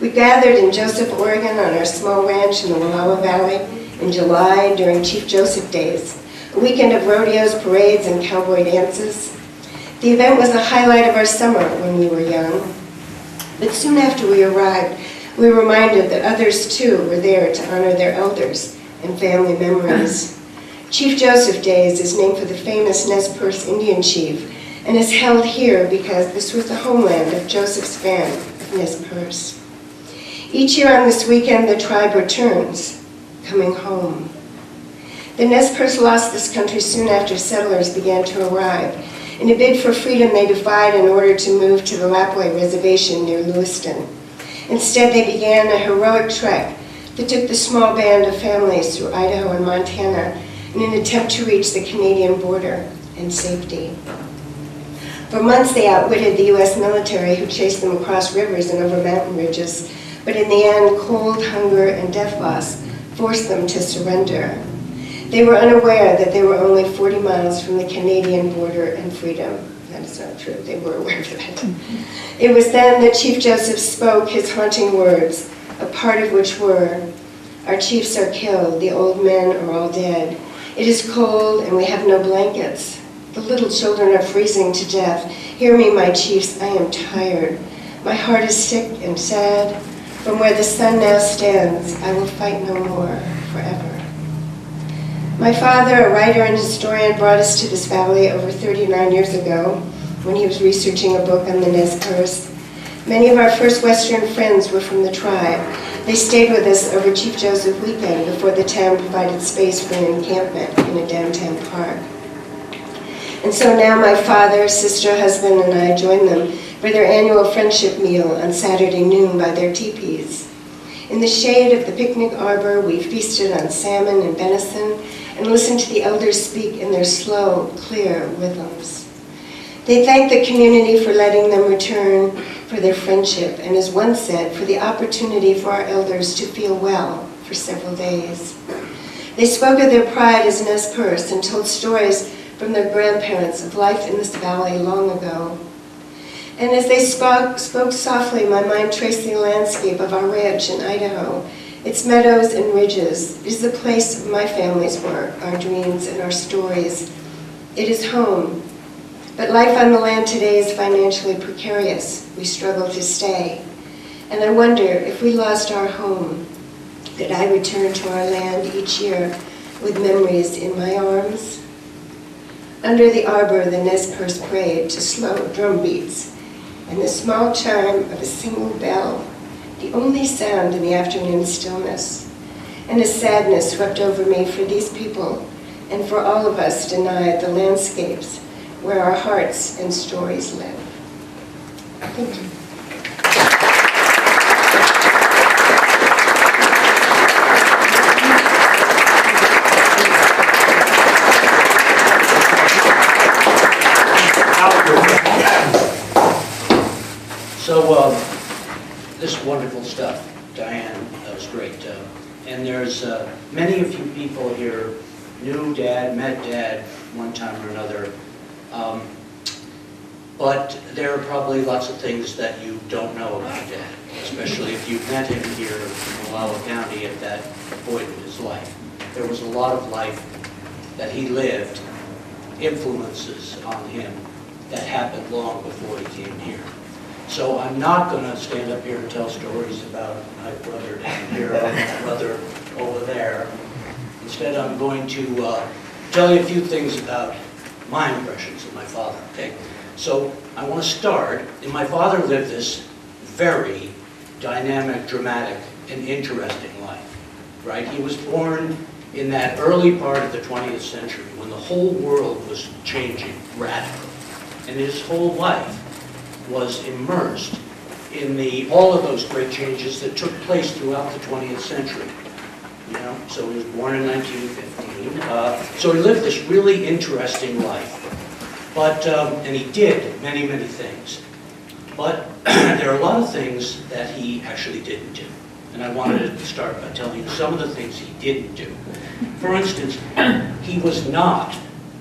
We gathered in Joseph, Oregon on our small ranch in the Wallowa Valley in July during Chief Joseph Days, a weekend of rodeos, parades, and cowboy dances. The event was the highlight of our summer when we were young. But soon after we arrived, we were reminded that others too were there to honor their elders and family memories. Chief Joseph Days is named for the famous Nez Perce Indian chief and is held here because this was the homeland of Joseph's band of Nez Perce. Each year on this weekend, the tribe returns, coming home. The Nez Perce lost this country soon after settlers began to arrive. In a bid for freedom, they defied in order to move to the Lapway Reservation near Lewiston. Instead, they began a heroic trek that took the small band of families through Idaho and Montana in an attempt to reach the Canadian border in safety. For months, they outwitted the U.S. military, who chased them across rivers and over mountain ridges, but in the end, cold, hunger, and death loss forced them to surrender. They were unaware that they were only 40 miles from the Canadian border and freedom. That is not true. They were aware of it. It was then that Chief Joseph spoke his haunting words, a part of which were, "Our chiefs are killed, the old men are all dead. It is cold and we have no blankets. The little children are freezing to death. Hear me, my chiefs, I am tired. My heart is sick and sad. From where the sun now stands, I will fight no more forever." My father, a writer and historian, brought us to this valley over 39 years ago when he was researching a book on the Nez Perce. Many of our first Western friends were from the tribe. They stayed with us over Chief Joseph weekend before the town provided space for an encampment in a downtown park. And so now my father, sister, husband, and I join them for their annual friendship meal on Saturday noon by their teepees. In the shade of the picnic arbor, we feasted on salmon and venison and listened to the elders speak in their slow, clear rhythms. They thanked the community for letting them return, for their friendship, and as one said, for the opportunity for our elders to feel well for several days. They spoke of their pride as Nez Perce and told stories from their grandparents of life in this valley long ago. And as they spoke softly, my mind traced the landscape of our ranch in Idaho, its meadows and ridges. It is the place of my family's work, our dreams, and our stories. It is home. But life on the land today is financially precarious. We struggle to stay. And I wonder, if we lost our home, could I return to our land each year with memories in my arms? Under the arbor, the Nez Perce prayed to slow drum beats and the small chime of a single bell, the only sound in the afternoon stillness. And a sadness swept over me for these people and for all of us denied the landscapes where our hearts and stories live. Thank you. So, this is wonderful stuff, Diane. That was great. And there's many of you people here knew Dad, met Dad one time or another. But there are probably lots of things that you don't know about Dad, especially if you've met him here in Wallowa County at that point in his life. There was a lot of life that he lived, influences on him that happened long before he came here. So I'm not going to stand up here and tell stories about my brother down here or my brother over there. Instead, I'm going to tell you a few things about my impressions of my father, okay? So I want to start, and my father lived this very dynamic, dramatic, and interesting life, right? He was born in that early part of the 20th century when the whole world was changing radically, and his whole life was immersed in all of those great changes that took place throughout the 20th century. You know, so he was born in 1915. So he lived this really interesting life. But, and he did many, many things. But there are a lot of things that he actually didn't do. And I wanted to start by telling you some of the things he didn't do. For instance, he was not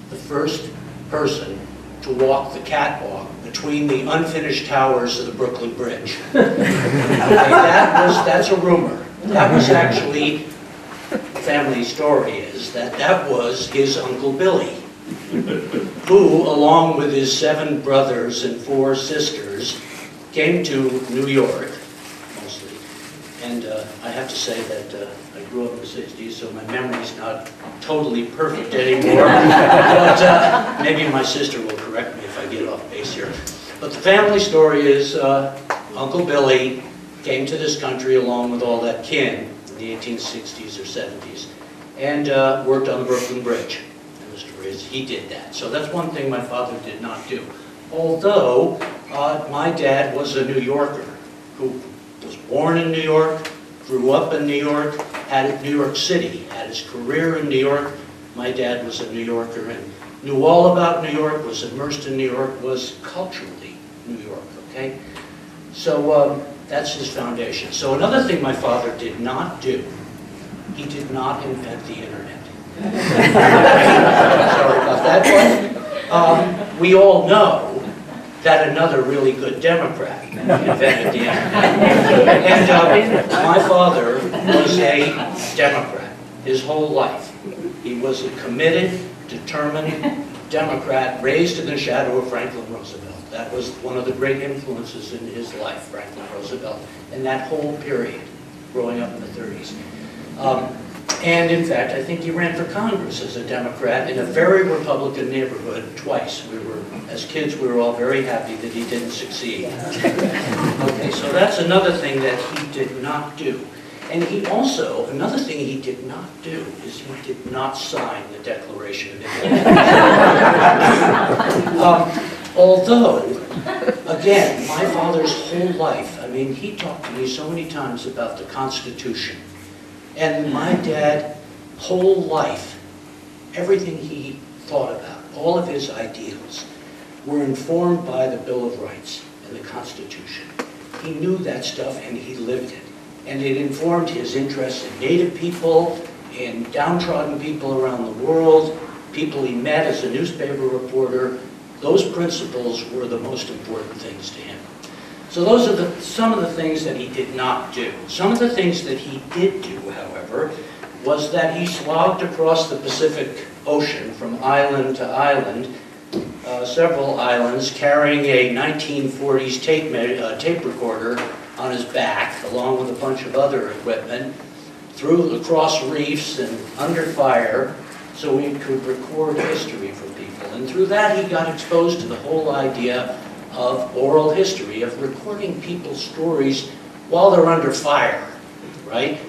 the first person to walk the catwalk between the unfinished towers of the Brooklyn Bridge. Okay, that's a rumor. That was actually, family story is that was his Uncle Billy, who, along with his 7 brothers and 4 sisters, came to New York, mostly. And I have to say that I grew up in the 60s, so my memory's not totally perfect anymore. But maybe my sister will correct me if I get off base here. But the family story is Uncle Billy came to this country along with all that kin in the 1860s or 70s and worked on the Brooklyn Bridge. And the story is he did that. So that's one thing my father did not do. Although my dad was a New Yorker who was born in New York, grew up in New York, had New York City, had his career in New York. My dad was a New Yorker and knew all about New York, was immersed in New York, was culturally New York, okay? So that's his foundation. So another thing my father did not do, he did not invent the internet. Sorry about that, but we all know that another really good Democrat invented the internet. And my father was a Democrat his whole life. He was a committed, determined Democrat raised in the shadow of Franklin Roosevelt. That was one of the great influences in his life, Franklin Roosevelt, and that whole period, growing up in the 30s. And in fact, I think he ran for Congress as a Democrat in a very Republican neighborhood twice. As kids, we were all very happy that he didn't succeed. Okay, so that's another thing that he did not do. And he also, another thing he did not do is he did not sign the Declaration of Independence. Although, again, my father's whole life, I mean, he talked to me so many times about the Constitution. And my dad, whole life, everything he thought about, all of his ideals, were informed by the Bill of Rights and the Constitution. He knew that stuff and he lived it. And it informed his interest in Native people, in downtrodden people around the world, people he met as a newspaper reporter. Those principles were the most important things to him. So those are some of the things that he did not do. Some of the things that he did do, however, was that he slogged across the Pacific Ocean from island to island, several islands, carrying a 1940s tape recorder on his back, along with a bunch of other equipment, across reefs and under fire, so he could record history for people. And through that, he got exposed to the whole idea of oral history, of recording people's stories while they're under fire, right?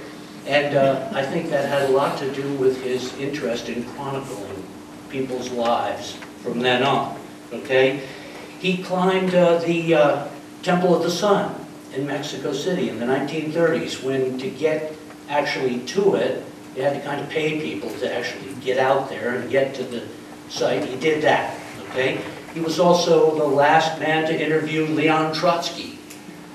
And I think that had a lot to do with his interest in chronicling people's lives from then on, okay? He climbed the Temple of the Sun in Mexico City in the 1930s, when to get actually to it, you had to kind of pay people to actually get out there and get to the site. He did that, okay? He was also the last man to interview Leon Trotsky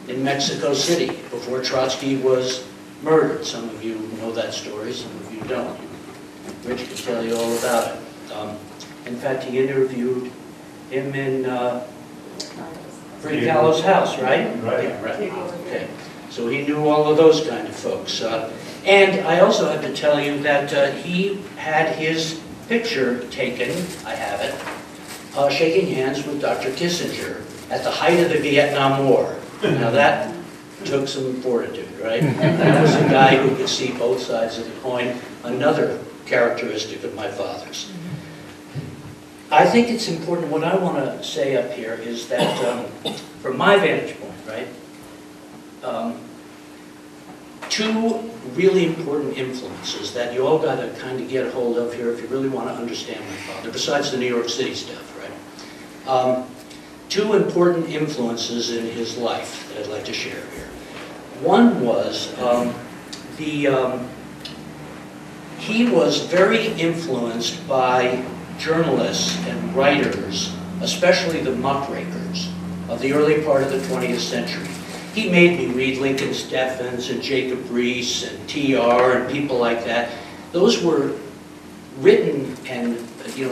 in Mexico City before Trotsky was murdered. Some of you know know that story, some of you don't. Rich can tell you all about it. In fact, he interviewed him in Freddie Gallo's house, right? Right. Yeah, right. Okay. So he knew all of those kind of folks. And I also have to tell you that he had his picture taken, I have it, shaking hands with Dr. Kissinger at the height of the Vietnam War. Now that took some fortitude, right? That was a guy who could see both sides of the coin, another characteristic of my father's. I think it's important, what I want to say up here is that, from my vantage point, right, two really important influences that you all got to kind of get a hold of here if you really want to understand my father, besides the New York City stuff, right? Two important influences in his life that I'd like to share here. One was he was very influenced by journalists and writers, especially the muckrakers of the early part of the 20th century. He made me read Lincoln Steffens and Jacob Riis and T.R. and people like that. Those were written and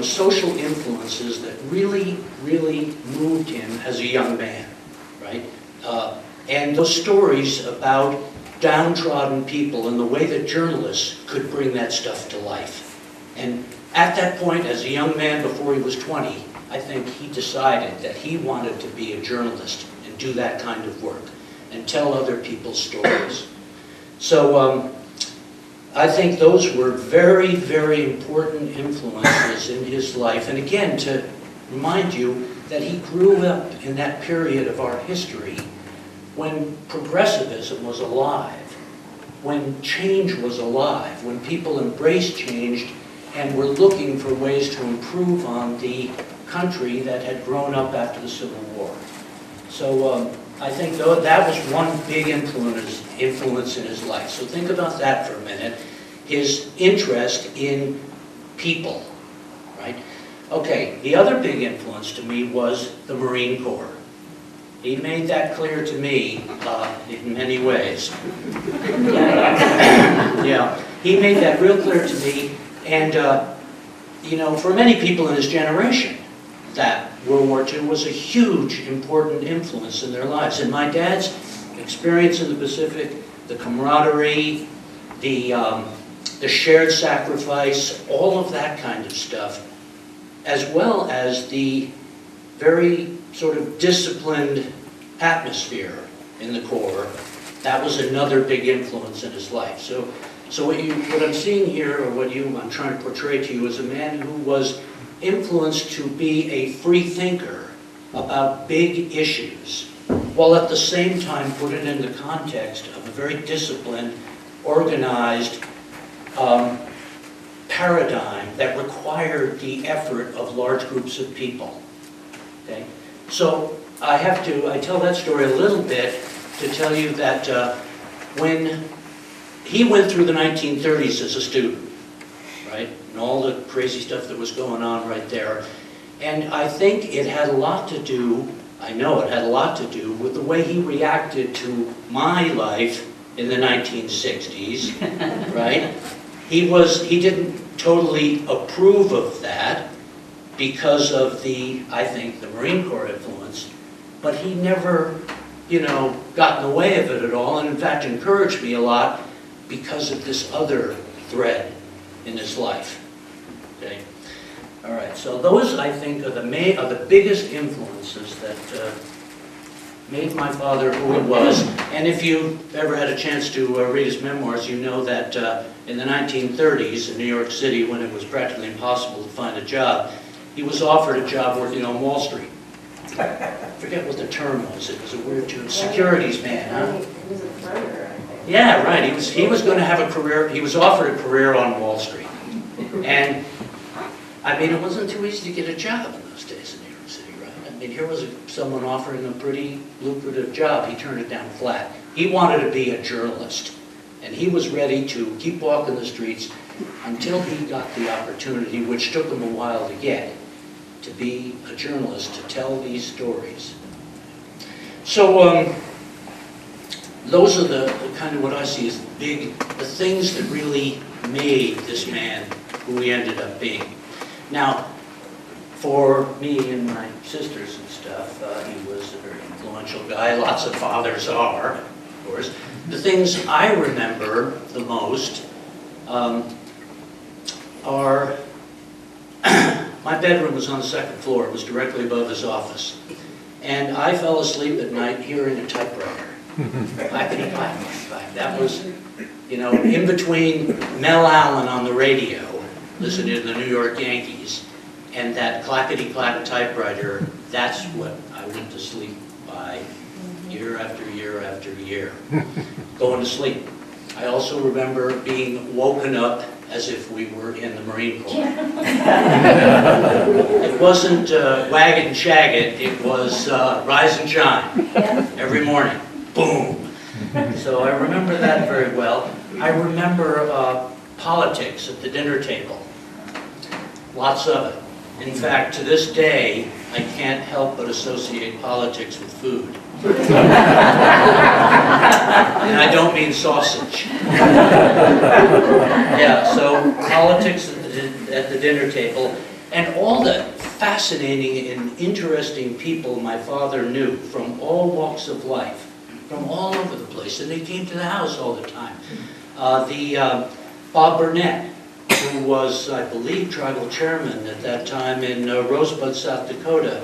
social influences that really, really moved him as a young man, right? And those stories about downtrodden people and the way that journalists could bring that stuff to life. And at that point, as a young man before he was 20, I think he decided that he wanted to be a journalist and do that kind of work and tell other people's stories. So I think those were very, very important influences in his life. And again, to remind you that he grew up in that period of our history when progressivism was alive, when change was alive, when people embraced change and were looking for ways to improve on the country that had grown up after the Civil War. So I think that was one big influence in his life. So think about that for a minute. His interest in people, right? Okay, the other big influence to me was the Marine Corps. He made that clear to me in many ways. Yeah, he made that real clear to me. And, for many people in his generation, that World War II was a huge, important influence in their lives. And my dad's experience in the Pacific, the camaraderie, the shared sacrifice, all of that kind of stuff, as well as the very sort of disciplined atmosphere in the Corps, that was another big influence in his life. So what I'm seeing here, or I'm trying to portray to you, is a man who was influenced to be a free thinker about big issues, while at the same time put it in the context of a very disciplined, organized paradigm that required the effort of large groups of people. Okay? So I tell that story a little bit to tell you that when he went through the 1930s as a student, right? And all the crazy stuff that was going on right there. And I think it had a lot to do, I know it had a lot to do with the way he reacted to my life in the 1960s, right? He didn't totally approve of that because of I think the Marine Corps influence, but he never, got in the way of it at all, and in fact encouraged me a lot because of this other thread in his life. Okay? All right, so those, I think, are the biggest influences that made my father who he was. And if you've ever had a chance to read his memoirs, you know that in the 1930s in New York City, when it was practically impossible to find a job, he was offered a job working on Wall Street. I forget what the term was. It was a weird term. Securities man, huh? He was a farmer, I think. Yeah, right. He was going to have a career. He was offered a career on Wall Street. And, it wasn't too easy to get a job in those days in New York City, right? Here was someone offering a pretty lucrative job. He turned it down flat. He wanted to be a journalist. And he was ready to keep walking the streets until he got the opportunity, which took him a while to get, to be a journalist, to tell these stories. So, those are the kind of what I see as the things that really made this man who he ended up being. Now, for me and my sisters and stuff, he was a very influential guy. Lots of fathers are, of course. The things I remember the most are my bedroom was on the second floor. It was directly above his office. And I fell asleep at night hearing a typewriter. Clackety clack, clack. That was, you know, in between Mel Allen on the radio, listening to the New York Yankees, and that clackety clack typewriter. That's what I went to sleep by year after year after year, going to sleep. I also remember being woken up as if we were in the Marine Corps. It wasn't wag it and shag it, it was rise and shine every morning. Boom. So I remember that very well. I remember politics at the dinner table. Lots of it. In fact, to this day, I can't help but associate politics with food. And I don't mean sausage. Yeah, so politics at the dinner table, and all the fascinating and interesting people my father knew from all walks of life, from all over the place, and they came to the house all the time. Bob Burnett, who was, I believe, tribal chairman at that time in Rosebud, South Dakota,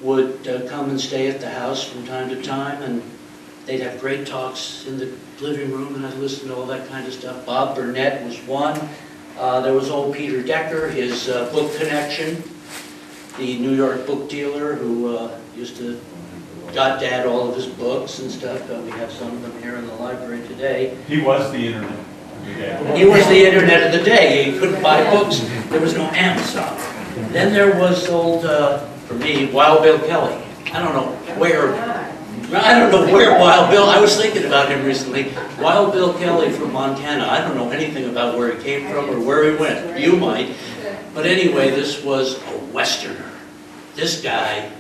would come and stay at the house from time to time, and they'd have great talks in the living room, and I'd listen to all that kind of stuff. Bob Burnett was one. There was old Peter Decker, his book connection, the New York book dealer who used to got Dad all of his books and stuff. We have some of them here in the library today. He was the internet. He was the internet of the day. He couldn't buy books. There was no Amazon. Then there was old, for me, Wild Bill Kelly. I don't know where Wild Bill, I was thinking about him recently. Wild Bill Kelly from Montana. I don't know anything about where he came from or where he went. You might. But anyway, this was a Westerner. This guy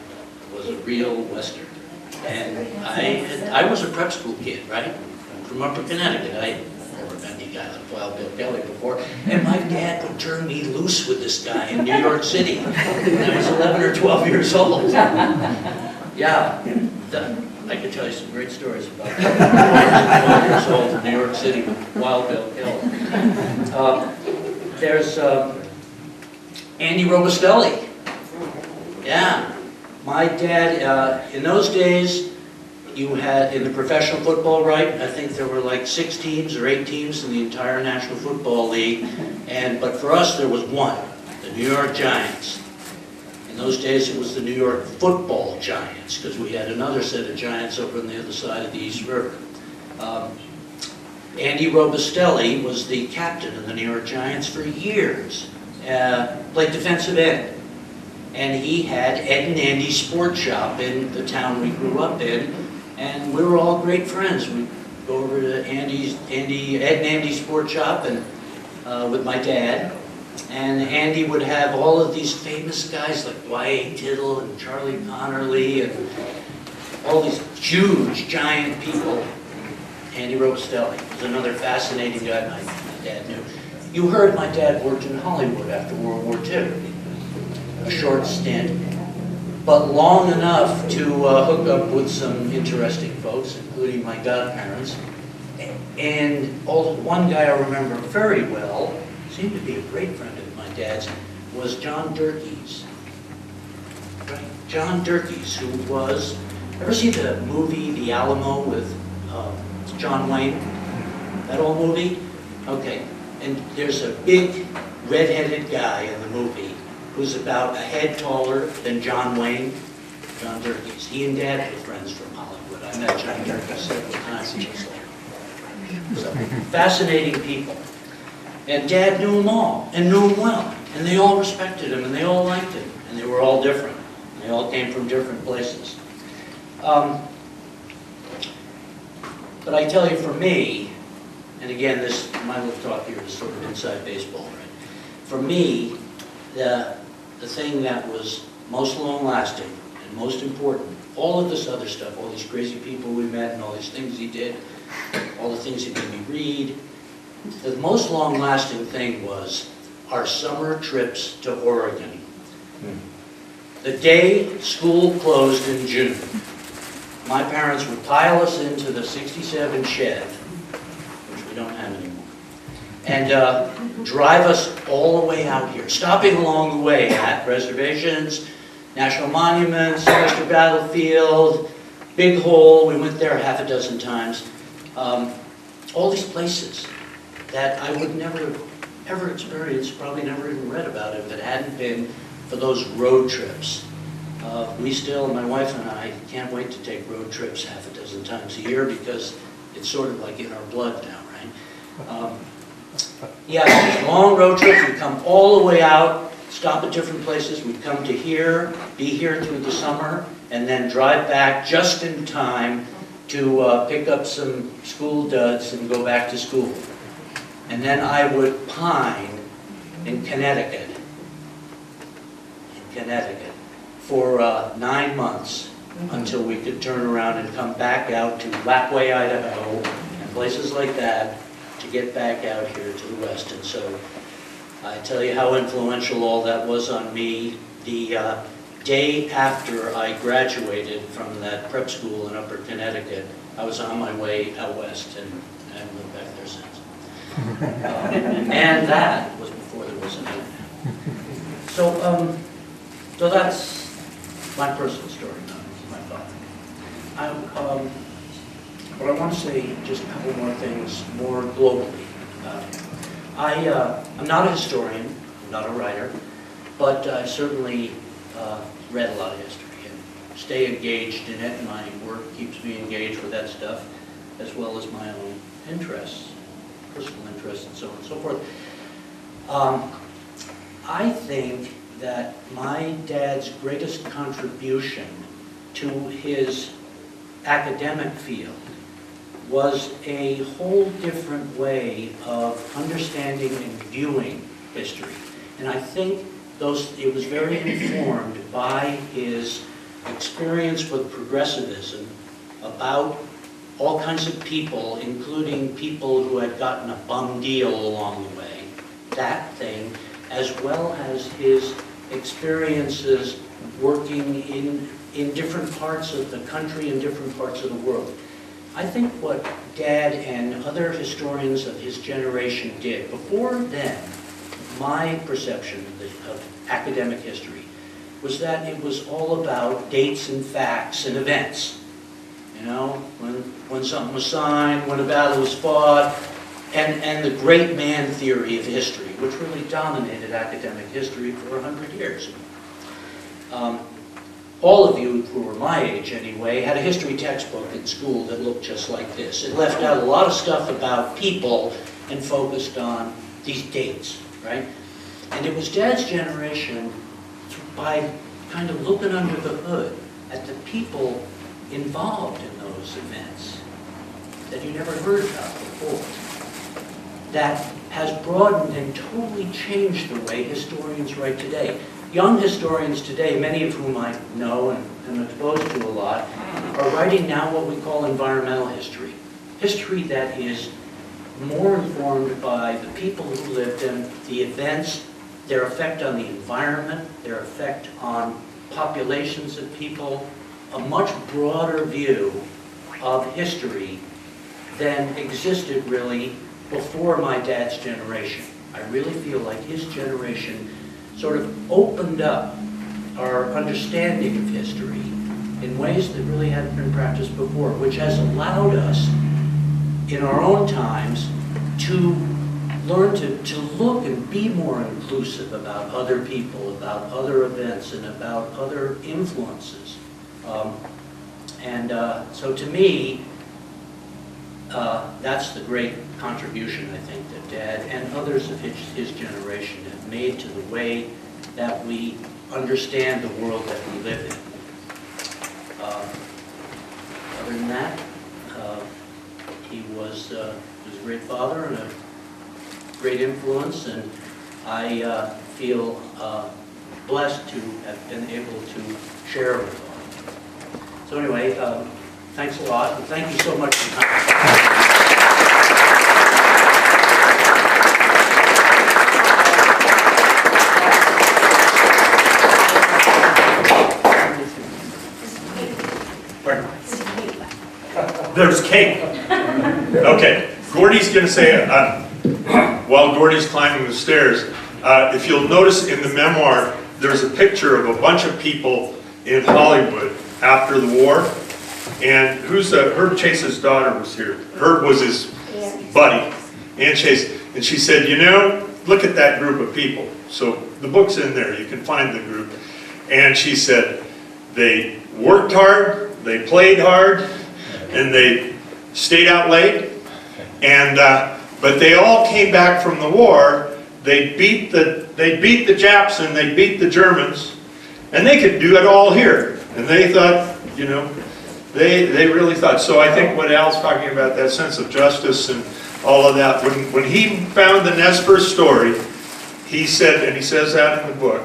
was a real Westerner. And I was a prep school kid, right? From Upper Connecticut. I never met any guy like Wild Bill Kelly before. And my dad would turn me loose with this guy in New York City when I was 11 or 12 years old. Yeah, I could tell you some great stories about that. 12 years old in New York City with Wild Bill Kelly. There's Andy Robustelli. Yeah. My dad, in those days, you had, in the professional football, right, I think there were like 6 teams or 8 teams in the entire National Football League, but for us there was one, the New York Giants. In those days it was the New York Football Giants, because we had another set of Giants over on the other side of the East River. Andy Robustelli was the captain of the New York Giants for years, played defensive end. And he had Ed and Andy's Sport Shop in the town we grew up in, and we were all great friends. We'd go over to Ed and Andy's Sport Shop and with my dad, and Andy would have all of these famous guys like Y.A. Tittle and Charlie Connerly and all these huge, giant people. Andy Robustelli was another fascinating guy my dad knew. You heard my dad worked in Hollywood after World War II. A short stint, but long enough to hook up with some interesting folks, including my godparents. And one guy I remember very well, seemed to be a great friend of my dad's, was John Durkees. Right? John Durkees, who was, ever see the movie The Alamo with John Wayne? That old movie? Okay. And there's a big red-headed guy in the movie who's about a head taller than John Wayne, John Durkees. He and Dad were friends from Hollywood. I met John Durkees several times. So, fascinating people. And Dad knew them all, and knew them well. And they all respected him, and they all liked him. And they were all different. They all came from different places. But I tell you, for me, and again, my little talk here is sort of inside baseball, right? For me, the thing that was most long-lasting and most important, all of this other stuff, all these crazy people we met and all these things he did, all the things that made me read. The most long-lasting thing was our summer trips to Oregon. The day school closed in June, my parents would pile us into the 67 shed, which we don't have anymore, and drive us all the way out here, stopping along the way at reservations, national monuments, Western Battlefield, Big Hole. We went there half a dozen times. All these places that I would never have ever experienced, probably never even read about if it hadn't been for those road trips. We still, my wife and I, can't wait to take road trips half a dozen times a year because it's sort of like in our blood now, right? Yeah, these long road trips, we'd come all the way out, stop at different places, we'd come to here, be here through the summer, and then drive back just in time to pick up some school duds and go back to school. And then I would pine in Connecticut, for 9 months until we could turn around and come back out to Lapway, Idaho, and places like that to get back out here to the west. And so I tell you how influential all that was on me. The day after I graduated from that prep school in Upper Connecticut, I was on my way out west, and I haven't looked back there since. And that was before there was an internet. So that's my personal story, not my father. But I want to say just a couple more things more globally about him. I'm not a historian, I'm not a writer, but I certainly read a lot of history and stay engaged in it. My work keeps me engaged with that stuff, as well as my own interests, personal interests, and so on and so forth. I think that my dad's greatest contribution to his academic field was a whole different way of understanding and viewing history. And I think it was very informed by his experience with progressivism about all kinds of people, including people who had gotten a bum deal along the way, that thing, as well as his experiences working in different parts of the country and different parts of the world. I think what Dad and other historians of his generation did, before then, my perception of academic history was that it was all about dates and facts and events. You know, when something was signed, when a battle was fought, and the great man theory of history, which really dominated academic history for 100 years. All of you who were my age anyway had a history textbook in school that looked just like this. It left out a lot of stuff about people and focused on these dates, right? And it was Dad's generation, by kind of looking under the hood at the people involved in those events that you never heard about before, that has broadened and totally changed the way historians write today. Young historians today, many of whom I know and am exposed to a lot, are writing now what we call environmental history. History that is more informed by the people who lived in the events, their effect on the environment, their effect on populations of people, a much broader view of history than existed really before my dad's generation. I really feel like his generation sort of opened up our understanding of history in ways that really hadn't been practiced before, which has allowed us in our own times to learn to look and be more inclusive about other people, about other events, and about other influences. So to me, that's the great contribution, I think, that Dad and others of his generation have made to the way that we understand the world that we live in. Other than that, he was a great father and a great influence, and I feel blessed to have been able to share with all. So anyway, thanks a lot, and thank you so much for coming. There's cake. Okay, Gordie's gonna say, while Gordie's climbing the stairs, if you'll notice in the memoir, there's a picture of a bunch of people in Hollywood after the war. And Herb Chase's daughter was here. Herb was his buddy, Ann Chase. And she said, you know, look at that group of people. So the book's in there, you can find the group. And she said, they worked hard, they played hard, and they stayed out late. And but they all came back from the war. They beat the Japs and they beat the Germans, and they could do it all here. And they thought, you know, they really thought. So I think what Al's talking about, that sense of justice and all of that, when he found the Nez Perce story, he said, and he says that in the book,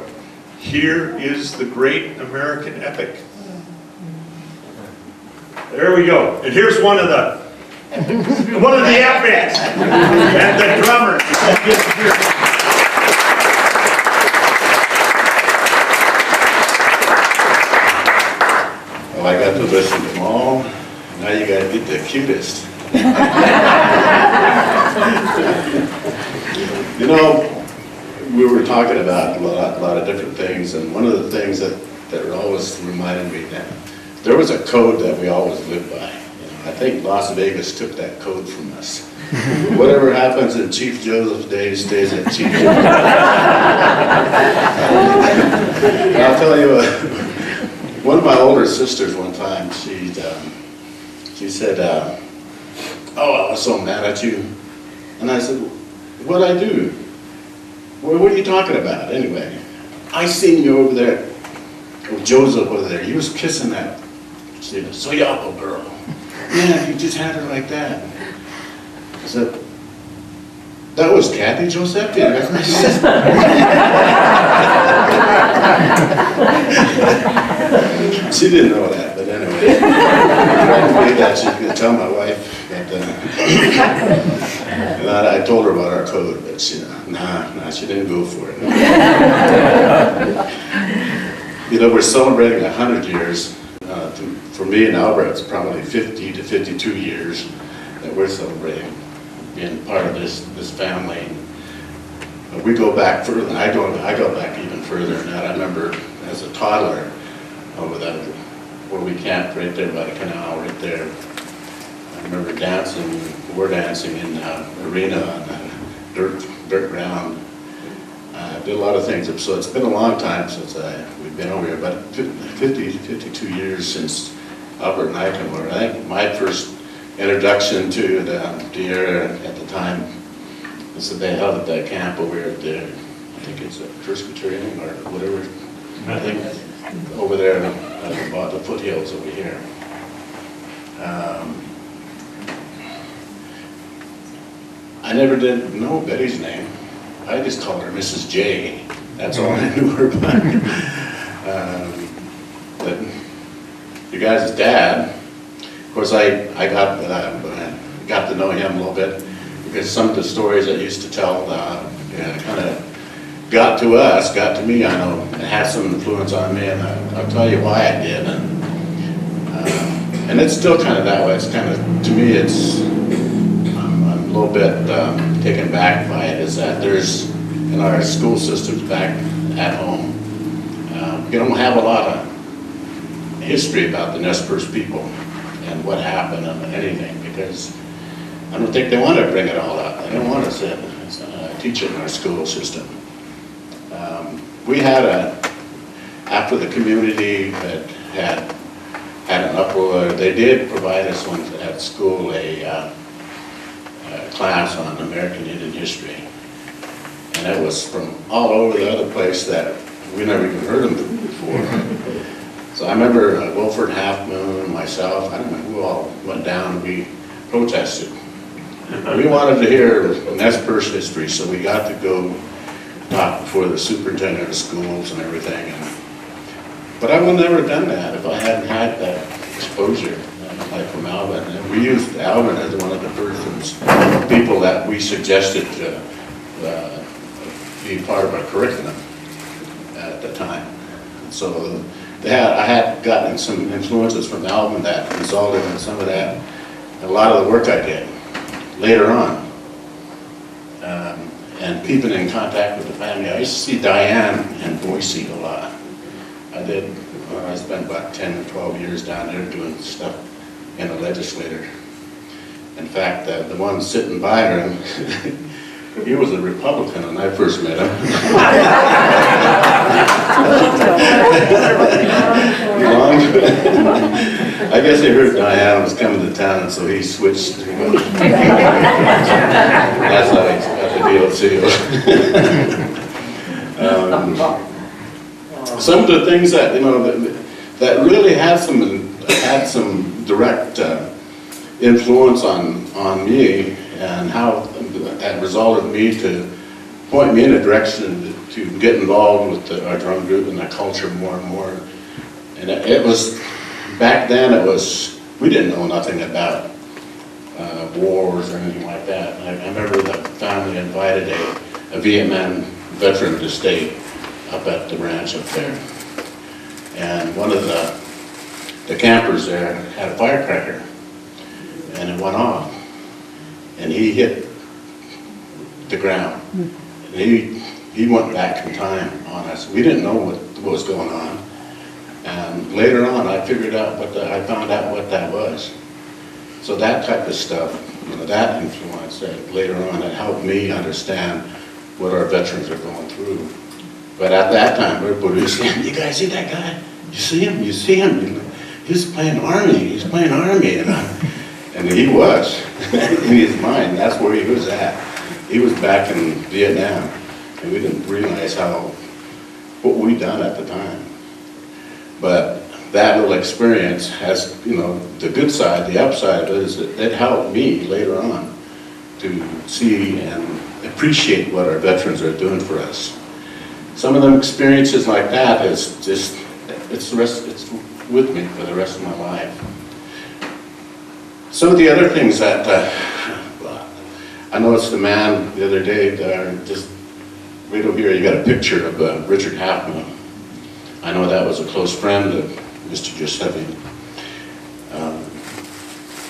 here is the great American epic. There we go. And here's one of the epics and the drummers. Well, I got to listen to them all. Now you got to get the cutest. You know, we were talking about a lot of different things, and one of the things that always reminded me that there was a code that we always lived by. You know, I think Las Vegas took that code from us. Whatever happens in Chief Joseph's days stays at Chief Joseph's. I'll tell you, one of my older sisters one time, she said, oh, I was so mad at you. And I said, what'd I do? Well, what are you talking about anyway? I seen you over there, with Joseph over there. You was kissing that Soyapa girl. Yeah, you just had her like that. I said, that was Kathy Josephy. She didn't know that, but anyway. I tried to believe that she's going to tell my wife. But, and I told her about our code, but she, nah, she didn't go for it. You know, we're celebrating 100 years. For me and Albert, it's probably 50 to 52 years that we're celebrating being part of this family. We go back further. I go back even further than that. I remember as a toddler over that where we camped right there by the canal, right there. I remember dancing. We're dancing in the arena on dirt ground. Did a lot of things. So it's been a long time since we've been over here, but 50 to 52 years since Albert and I came over. I think my first introduction to the area at the time is that they held at that camp over here at the, I think it's a Presbyterian or whatever. I think over there about the foothills over here. I never did know Betty's name. I just called her Mrs. J. That's all I knew her by. But you guys' dad, of course, I got to know him a little bit because some of the stories I used to tell kind of got to us, got to me. I know it had some influence on me, and I'll tell you why I did. And it's still kind of that way. It's kind of, to me, I'm a little bit taken back by it. Is that there's in our school systems back at home, you don't have a lot of history about the Nez Perce people and what happened and anything, because I don't think they want to bring it all up. They don't want us to teach it in our school system. We had after the community had an uproar, they did provide us at school a class on American Indian history. And it was from all over the other place that we never even heard of them before. So I remember Wilford Half Moon, myself, I don't know who all went down and we protested. We wanted to hear Nez Perce history, so we got to go talk before the superintendent of schools and everything. But I would never have done that if I hadn't had that exposure, like from Alvin. And we used Alvin as one of the people that we suggested to be part of our curriculum at the time. So I had gotten some influences from Alvin that resulted in some of that a lot of the work I did later on. And keeping in contact with the family. I used to see Diane and Boise a lot. I spent about 10 or 12 years down there doing stuff in the legislature. In fact, the one sitting by her, he was a Republican when I first met him. I guess he heard Diane was coming to town, and so he switched. That's how he got the deal sealed. Some of the things that, you know, that really had some direct influence on me, and how that resulted me to point me in a direction to get involved with our drum group and the culture more and more. And it was, back then we didn't know nothing about wars or anything like that. I remember the family invited a Vietnam veteran to stay up at the ranch up there. And one of the campers there had a firecracker, and it went off. And he hit the ground. And he went back in time on us. We didn't know what was going on. And later on, I found out what that was. So that type of stuff, you know, that influence that later on, it helped me understand what our veterans are going through. But at that time, everybody was saying, "You guys see that guy? You see him? You see him? He's playing Army. He's playing Army." And he was, in his mind, that's where he was at. He was back in Vietnam, and we didn't realize what we'd done at the time. But that little experience has, you know, the good side, the upside of it is that it helped me later on to see and appreciate what our veterans are doing for us. Some of them experiences like that is just, it's with me for the rest of my life. Some of the other things that I noticed a man the other day, just right over here, you got a picture of Richard Halfman. I know that was a close friend of Mr. Josephy.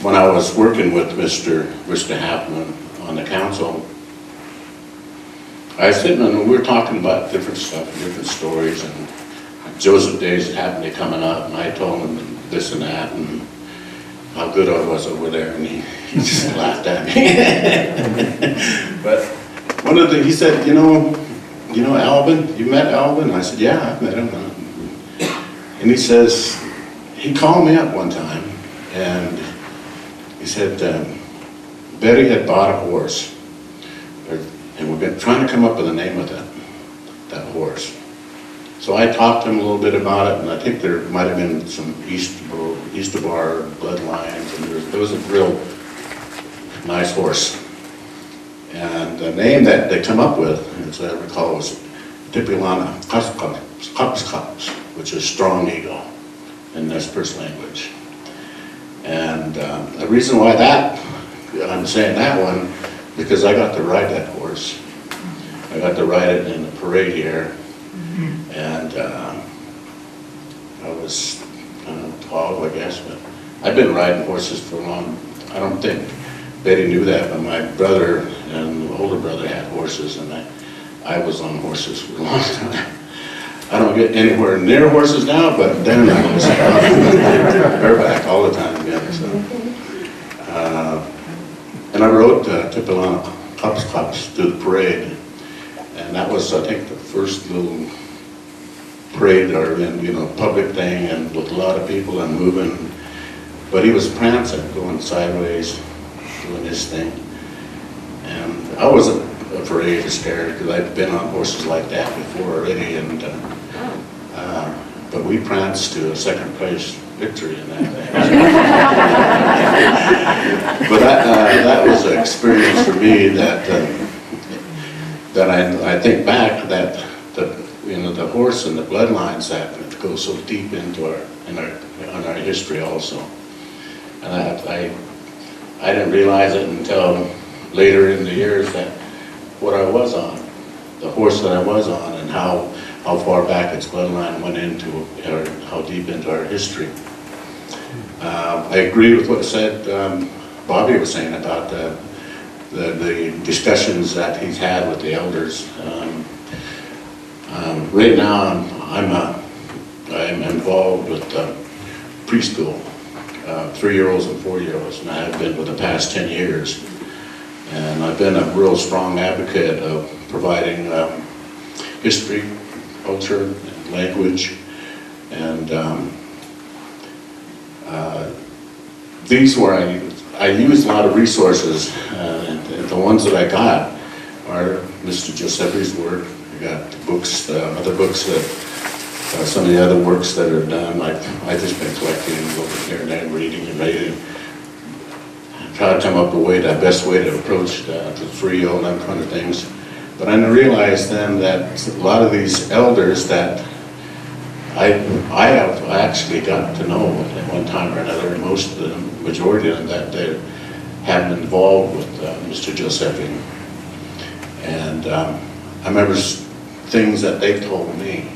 When I was working with Mr. Halfman on the council, I was sitting and we were talking about different stuff, different stories, and Joseph days happened to coming up, and I told him this and that, and how good I was over there, and he just laughed at me. But one of the, he said, you know Alvin, you met Alvin? I said, yeah, I've met him. And he says, he called me up one time, and he said, Betty had bought a horse, and we've been trying to come up with a name of that horse. So I talked to him a little bit about it, and I think there might have been some Easterbar bloodlines, and there was a real nice horse. And the name that they come up with, as I recall, was Tipilana Kapskaps, which is strong eagle in Nez Perce language. And the reason why I'm saying that one, because I got to ride that horse. I got to ride it in the parade here. And I was 12, I guess, but I've been riding horses for a long. I don't think Betty knew that, but my brother and the older brother had horses, and I was on horses for a long time. I don't get anywhere near horses now, but then I was bareback all the time again. So, and I rode Tipilana Kapskaps to the parade, and that was, I think, the first little parade or public thing, and with a lot of people and moving. But he was prancing, going sideways, doing his thing. And I wasn't afraid or scared, because I'd been on horses like that before already. And but we pranced to a second place victory in that thing. But that was an experience for me that I think back that the horse and the bloodlines that go so deep into our history also. And I didn't realize it until later in the years that what I was on, the horse that I was on, and how far back its bloodline went into, or how deep into our history. I agree with what said Bobbie was saying about the discussions that he's had with the elders. Right now, I'm involved with preschool, 3-year-olds and 4-year-olds, and I have been for the past 10 years. And I've been a real strong advocate of providing history, culture, and language, and these were I used a lot of resources, and the ones that I got are Mr. Josephy's work. I got books, other books that some of the other works that are done. I've just been collecting and looking here and there, reading and reading. Try to come up with the best way to approach the free and that kind of things. But I realized then that a lot of these elders that I have actually got to know at one time or another, most of them, majority of them, that they have been involved with Mr. Josephy. And I remember things that they told me.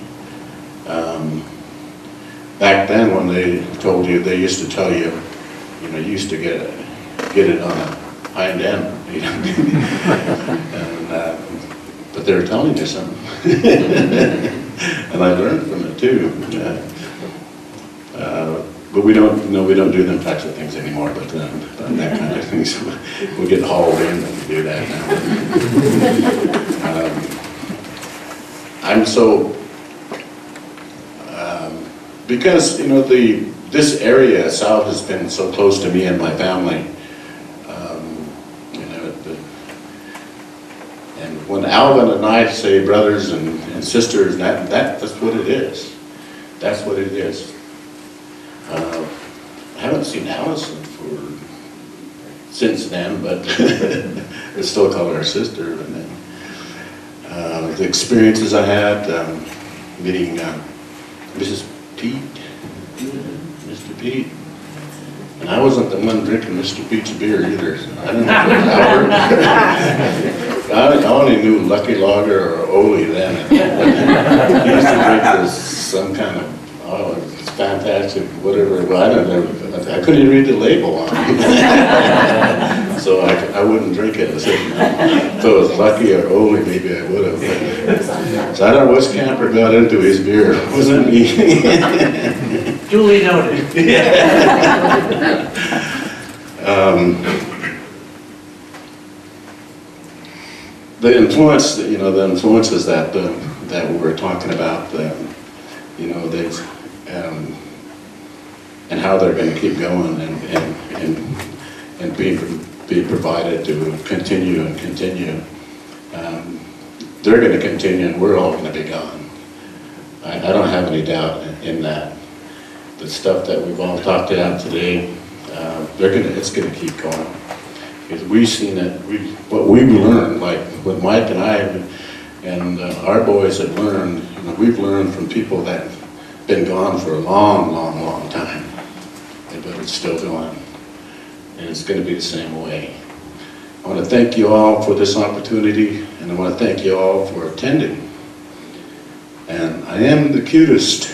Back then when they told you, they used to tell you, you used to get it on a hind end, and, but they were telling you something. And I learned from it too. But we don't do them types of things anymore, but that kind of thing. So we get hauled in when we do that now. I'm so, because this area south has been so close to me and my family. And when Alvin and I say brothers and sisters, that's what it is. That's what it is. I haven't seen Allison since then, but I still call her sister. And then the experiences I had meeting Mrs. Pete, Mr. Pete. And I wasn't the one drinking Mr. Pete's beer either. So I didn't know Albert. I only knew Lucky Lager or Oli then. He used to drink this, some kind of, it's fantastic, whatever. Well, I don't know. I couldn't even read the label on it. So I wouldn't drink it. So if it was Lucky or Oli, maybe I would have. So I don't know which camper got into his beer. It wasn't me. Duly noted. The influence, the influences that we were talking about, and how they're going to keep going and be provided to continue and continue. They're going to continue, and we're all going to be gone. I don't have any doubt in that. The stuff that we've all talked about today, it's going to keep going. Because we've seen it, what we've learned, like what Mike and I and our boys have learned, we've learned from people that have been gone for a long, long, long time. But it's still going. And it's going to be the same way. I want to thank you all for this opportunity, and I want to thank you all for attending. And I am the cutest.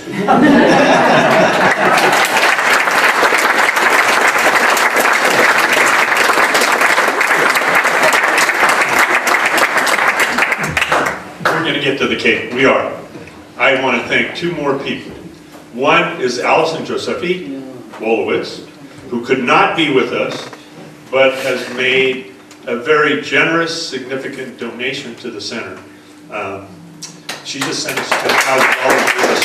We're going to get to the cake. We are. I want to thank two more people. One is Alvin Josephy who could not be with us, but has made a very generous, significant donation to the center. She just sent us $10,000 for this.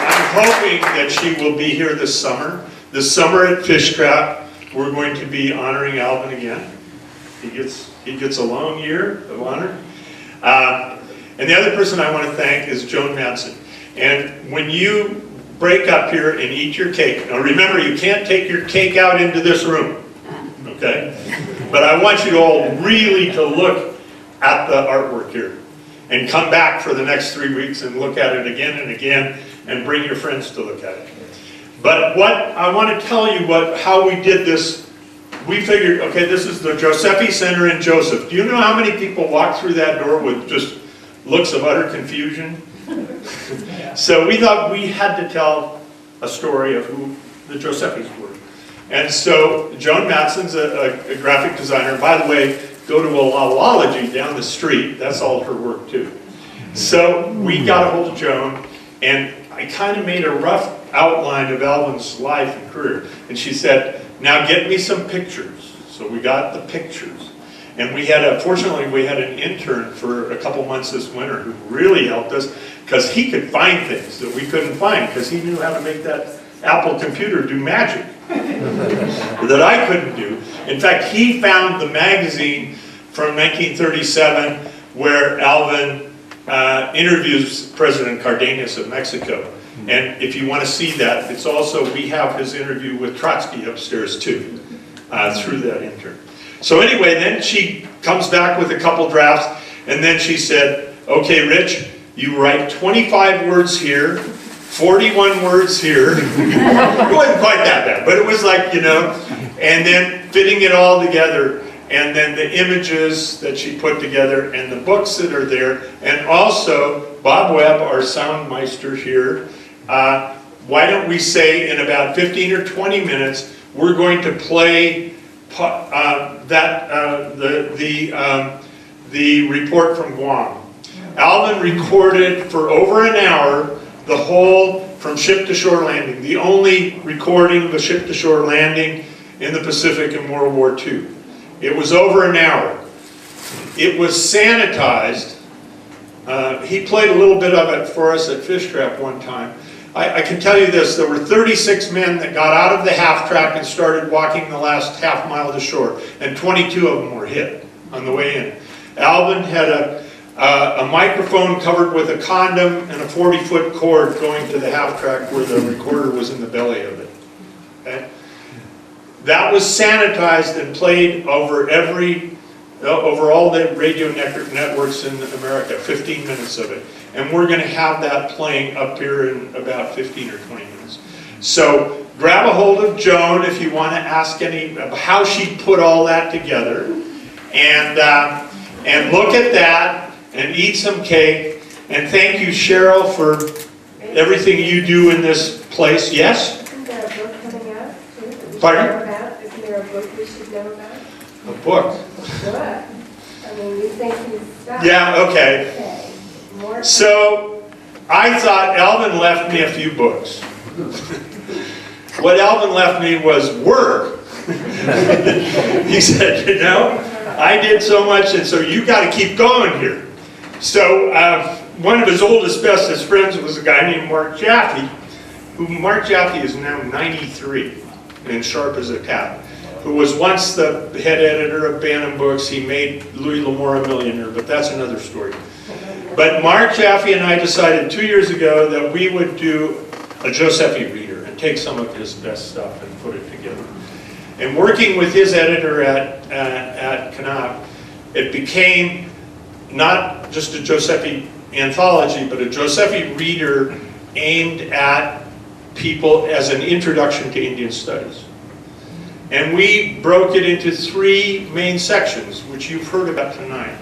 I'm hoping that she will be here this summer. This summer at Fishcraft, we're going to be honoring Alvin again. He gets a long year of honor. And the other person I want to thank is Joan Madsen. And when you break up here and eat your cake, now remember, you can't take your cake out into this room, okay? But I want you all really to look at the artwork here and come back for the next 3 weeks and look at it again and again and bring your friends to look at it. But what I want to tell you how we did this. We figured, okay, this is the Josephy Center in Joseph. Do you know how many people walk through that door with just looks of utter confusion? So we thought we had to tell a story of who the Josephys were. And so Joan Matson's a graphic designer. By the way, go to a Lawology down the street. That's all her work too. So we got a hold of Joan, and I kind of made a rough outline of Alvin's life and career. And she said, now get me some pictures. So we got the pictures. And we had, fortunately, we had an intern for a couple months this winter who really helped us, because he could find things that we couldn't find, because he knew how to make that Apple computer do magic that I couldn't do. In fact, he found the magazine from 1937 where Alvin interviews President Cardenas of Mexico. And if you want to see that, it's also, we have his interview with Trotsky upstairs too, through that intern. So anyway, then she comes back with a couple drafts, and then she said, okay, Rich, you write 25 words here, 41 words here. It wasn't quite that bad, but it was like, you know, and then fitting it all together, and then the images that she put together, and the books that are there, and also Bob Webb, our soundmeister here, why don't we say in about 15 or 20 minutes, we're going to play the report from Guam. Alvin recorded for over an hour the whole from ship-to-shore landing, the only recording of a ship-to-shore landing in the Pacific in World War II. It was over an hour. It was sanitized. He played a little bit of it for us at Fish Trap one time. I can tell you this, there were 36 men that got out of the half track and started walking the last half mile to shore, and 22 of them were hit on the way in. Alvin had a microphone covered with a condom and a 40-foot cord going to the half track where the recorder was in the belly of it. Okay? That was sanitized and played over over all the radio networks in America, 15 minutes of it. And we're going to have that playing up here in about 15 or 20 minutes. So grab a hold of Joan if you want to ask how she put all that together. And look at that and eat some cake. And thank you, Cheryl, for everything you do in this place. Yes? Isn't there a book coming out, too, that we should Pardon? know about? Isn't there a book we should know about? A book. What? I mean, you think he's stuck. Yeah, okay. Okay. More So I thought Alvin left me a few books. What Alvin left me was work. He said, you know, I did so much, and so you got to keep going here. So one of his oldest, bestest friends was a guy named Mark Jaffe, Mark Jaffe is now 93 and sharp as a tack, who was once the head editor of Bantam Books. He made Louis L'Amour a millionaire, but that's another story. But Mark Jaffe and I decided 2 years ago that we would do a Josephy reader and take some of his best stuff and put it together. And working with his editor at Knopf, it became not just a Josephy anthology, but a Josephy reader aimed at people as an introduction to Indian studies. And we broke it into 3 main sections, which you've heard about tonight,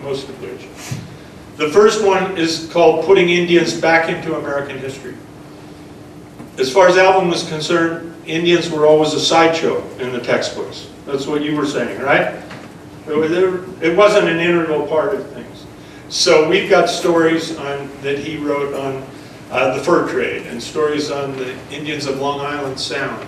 most of which. The first one is called Putting Indians Back into American History. As far as Alvin was concerned, Indians were always a sideshow in the textbooks. That's what you were saying, right? It wasn't an integral part of things. So we've got stories that he wrote on the fur trade, and stories on the Indians of Long Island Sound.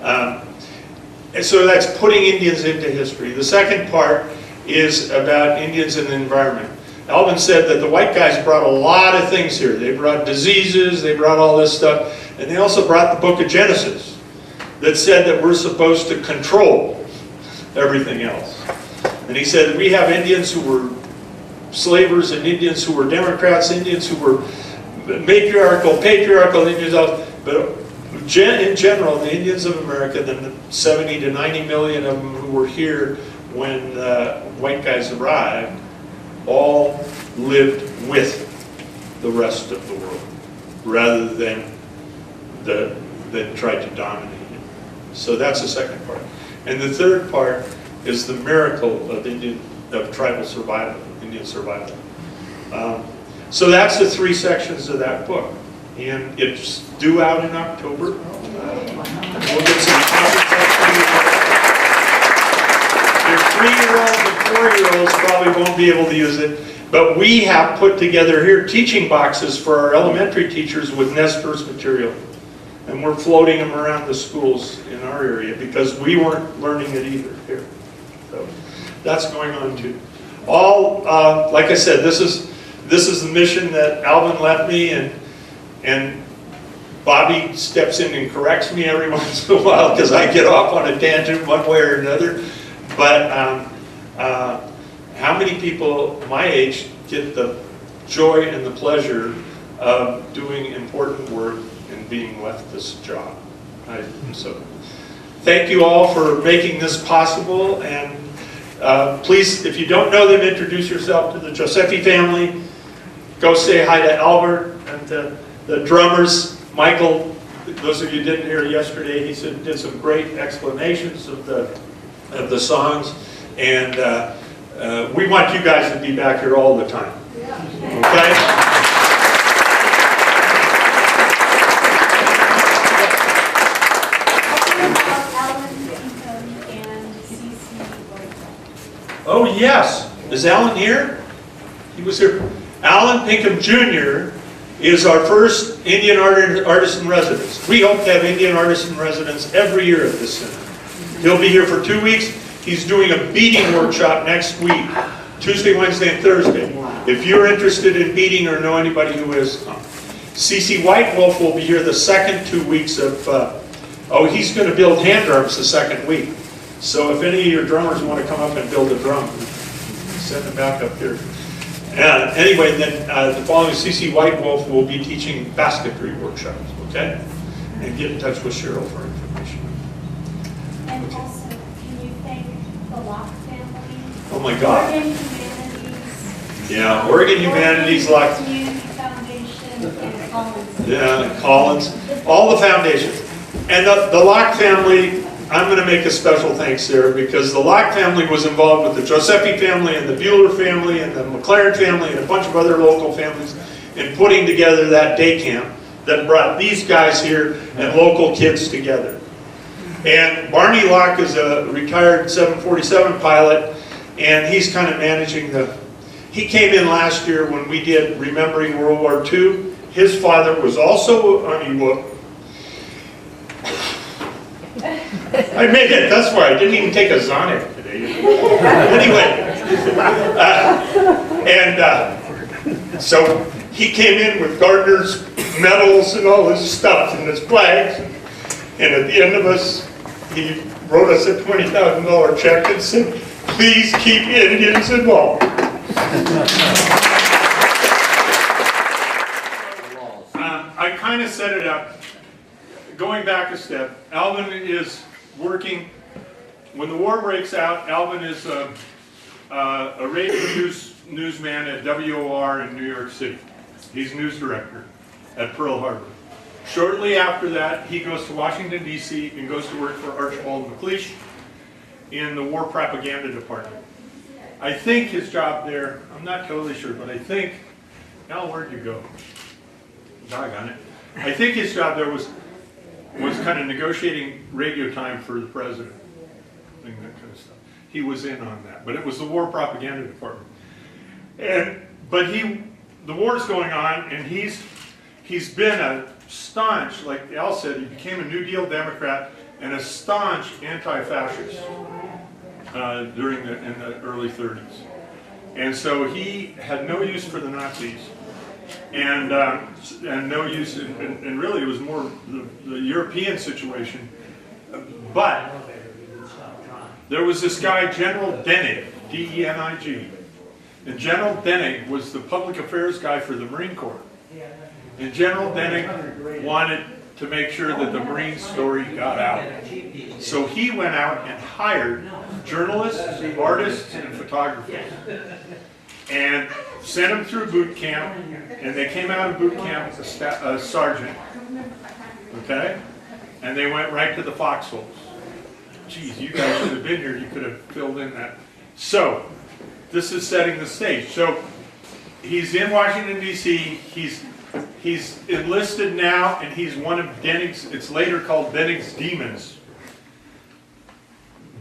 And so that's putting Indians into history. The second part is about Indians and the environment. Alvin said that the white guys brought a lot of things here. They brought diseases, they brought all this stuff, and they also brought the book of Genesis that said that we're supposed to control everything else. And he said we have Indians who were slavers, and Indians who were Democrats, Indians who were patriarchal Indians, but in general, the Indians of America, the 70 to 90 million of them who were here when the white guys arrived, all lived with the rest of the world, rather than tried to dominate it. So that's the second part. And the third part is the miracle of tribal survival, Indian survival. So that's the 3 sections of that book. And it's due out in October. We'll get some copies out to you. Your 3-year-olds and 4-year-olds probably won't be able to use it, but we have put together here teaching boxes for our elementary teachers with Nez Perce material. And we're floating them around the schools in our area because we weren't learning it either here. So that's going on too. All, like I said, this is the mission that Alvin left me, and Bobbie steps in and corrects me every once in a while because I get off on a tangent one way or another. But how many people my age get the joy and the pleasure of doing important work and being left this job? So thank you all for making this possible, and please, if you don't know them, introduce yourself to the Josephy family. Go say hi to Albert and to the drummers. Michael, those of you who didn't hear yesterday, he did some great explanations of the songs, and we want you guys to be back here all the time. Okay? Oh yes, is Alan here? He was here. Alan Pinkham Jr. is our first Indian artist in residence. We hope to have Indian artists in residence every year at this center. He'll be here for 2 weeks. He's doing a beading workshop next week, Tuesday, Wednesday, and Thursday. If you're interested in beading or know anybody who is, CC White Wolf will be here the second 2 weeks of, he's going to build hand drums the second week. So if any of your drummers want to come up and build a drum, send them back up here. Anyway, then the following CC White Wolf will be teaching basketry workshops, okay? And get in touch with Cheryl for information. And also, can you thank the Locke family? Oh my God. Oregon Humanities. Yeah, Oregon Humanities, Locke. Community Foundation, and Collins. Yeah, Collins. All the foundations. And the Locke family, I'm going to make a special thanks there because the Locke family was involved with the Josephy family and the Bueller family and the McLaren family and a bunch of other local families in putting together that day camp that brought these guys here and local kids together. And Barney Locke is a retired 747 pilot, and he's kind of managing he came in last year when we did Remembering World War II. His father was also an Ewok. I made it, that's why I didn't even take a Zonic today. Anyway, so he came in with Gardner's medals and all his stuff and his flags, and at the end of us, he wrote us a $20,000 check and said, please keep Indians involved. I kind of set it up. Going back a step, Alvin is working, when the war breaks out, Alvin is a radio newsman at WOR in New York City. He's news director at Pearl Harbor. Shortly after that, he goes to Washington, D.C. and goes to work for Archibald McLeish in the War Propaganda Department. I think his job there, I'm not totally sure, but I think, Al, where'd you go? Doggone it. I think his job there was kind of negotiating radio time for the president, and that kind of stuff. He was in on that, but it was the War Propaganda Department. But the war's going on, and he's been a staunch, like Al said, he became a New Deal Democrat and a staunch anti-fascist in the early 30s. And so he had no use for the Nazis. And no use, and really it was more the European situation. But there was this guy, General Denig, D-E-N-I-G. And General Denig was the public affairs guy for the Marine Corps. And General Denig wanted to make sure that the Marine story got out. So he went out and hired journalists, artists, and photographers. And sent them through boot camp, and they came out of boot camp a sergeant, okay? And they went right to the foxholes. Geez, you guys should have been here, you could have filled in that. So, this is setting the stage. So, he's in Washington, D.C. He's enlisted now, and he's one of Denig's, it's later called Denig's demons.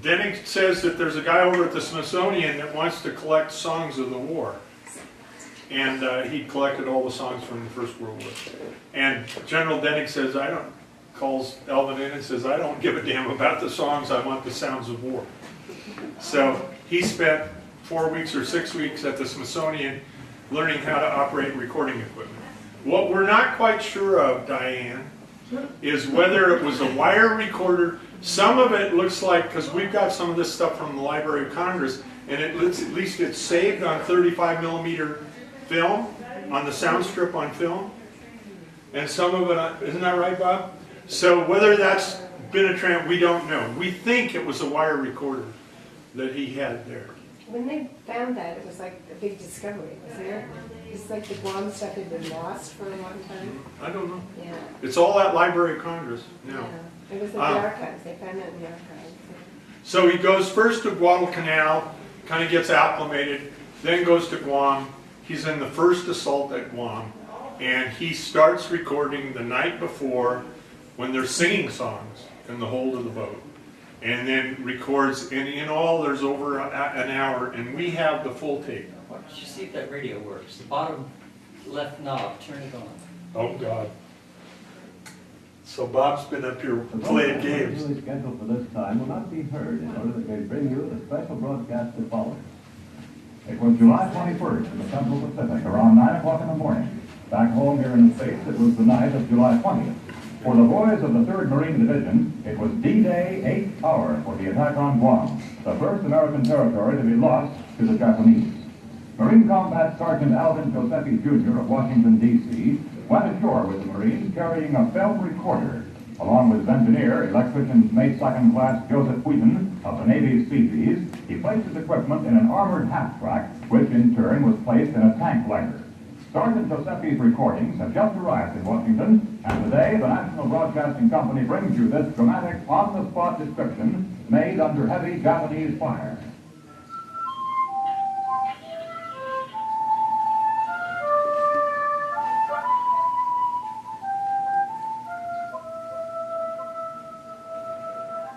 Denig says that there's a guy over at the Smithsonian that wants to collect songs of the war. And he collected all the songs from the First World War. And General Denig says, calls Alvin in and says, I don't give a damn about the songs, I want the sounds of war. So he spent 4 weeks or 6 weeks at the Smithsonian learning how to operate recording equipment. What we're not quite sure of, Diane, is whether it was a wire recorder. Some of it looks like, because we've got some of this stuff from the Library of Congress, and at least it's saved on 35 millimeter film, on the sound strip on film. And some of it, isn't that right, Bob? So whether that's been a we don't know. We think it was a wire recorder that he had there. When they found that, it was like a big discovery, wasn't it? It's like the Guam stuff had been lost for a long time. I don't know. Yeah. It's all at Library of Congress now. Yeah. It was in the archives. They found it in the archives. So he goes first to Guadalcanal, kind of gets acclimated, then goes to Guam. He's in the first assault at Guam, and he starts recording the night before when they're singing songs in the hold of the boat. And then records, and in all there's over an hour, and we have the full tape. Why don't you see if that radio works? The bottom left knob, turn it on. Oh, God. So Bob's been up here playing games. The scheduled for this time will not be heard in order that they bring you the special broadcast that follows. It was July 21st in the Central Pacific, around 9 o'clock in the morning. Back home here in the States, it was the night of July 20th. For the boys of the 3rd Marine Division, it was D-Day, 8th hour for the attack on Guam, the first American territory to be lost to the Japanese. Marine Combat Sergeant Alvin Josephy, Jr. of Washington, D.C., went ashore with the Marines carrying a film recorder. Along with his engineer, electrician mate second class Joseph Wheaton of the Navy's Peavey, he placed his equipment in an armored half-track, which in turn was placed in a tank lighter. Sergeant Josephy's recordings have just arrived in Washington, and today the National Broadcasting Company brings you this dramatic, on-the-spot description made under heavy Japanese fire.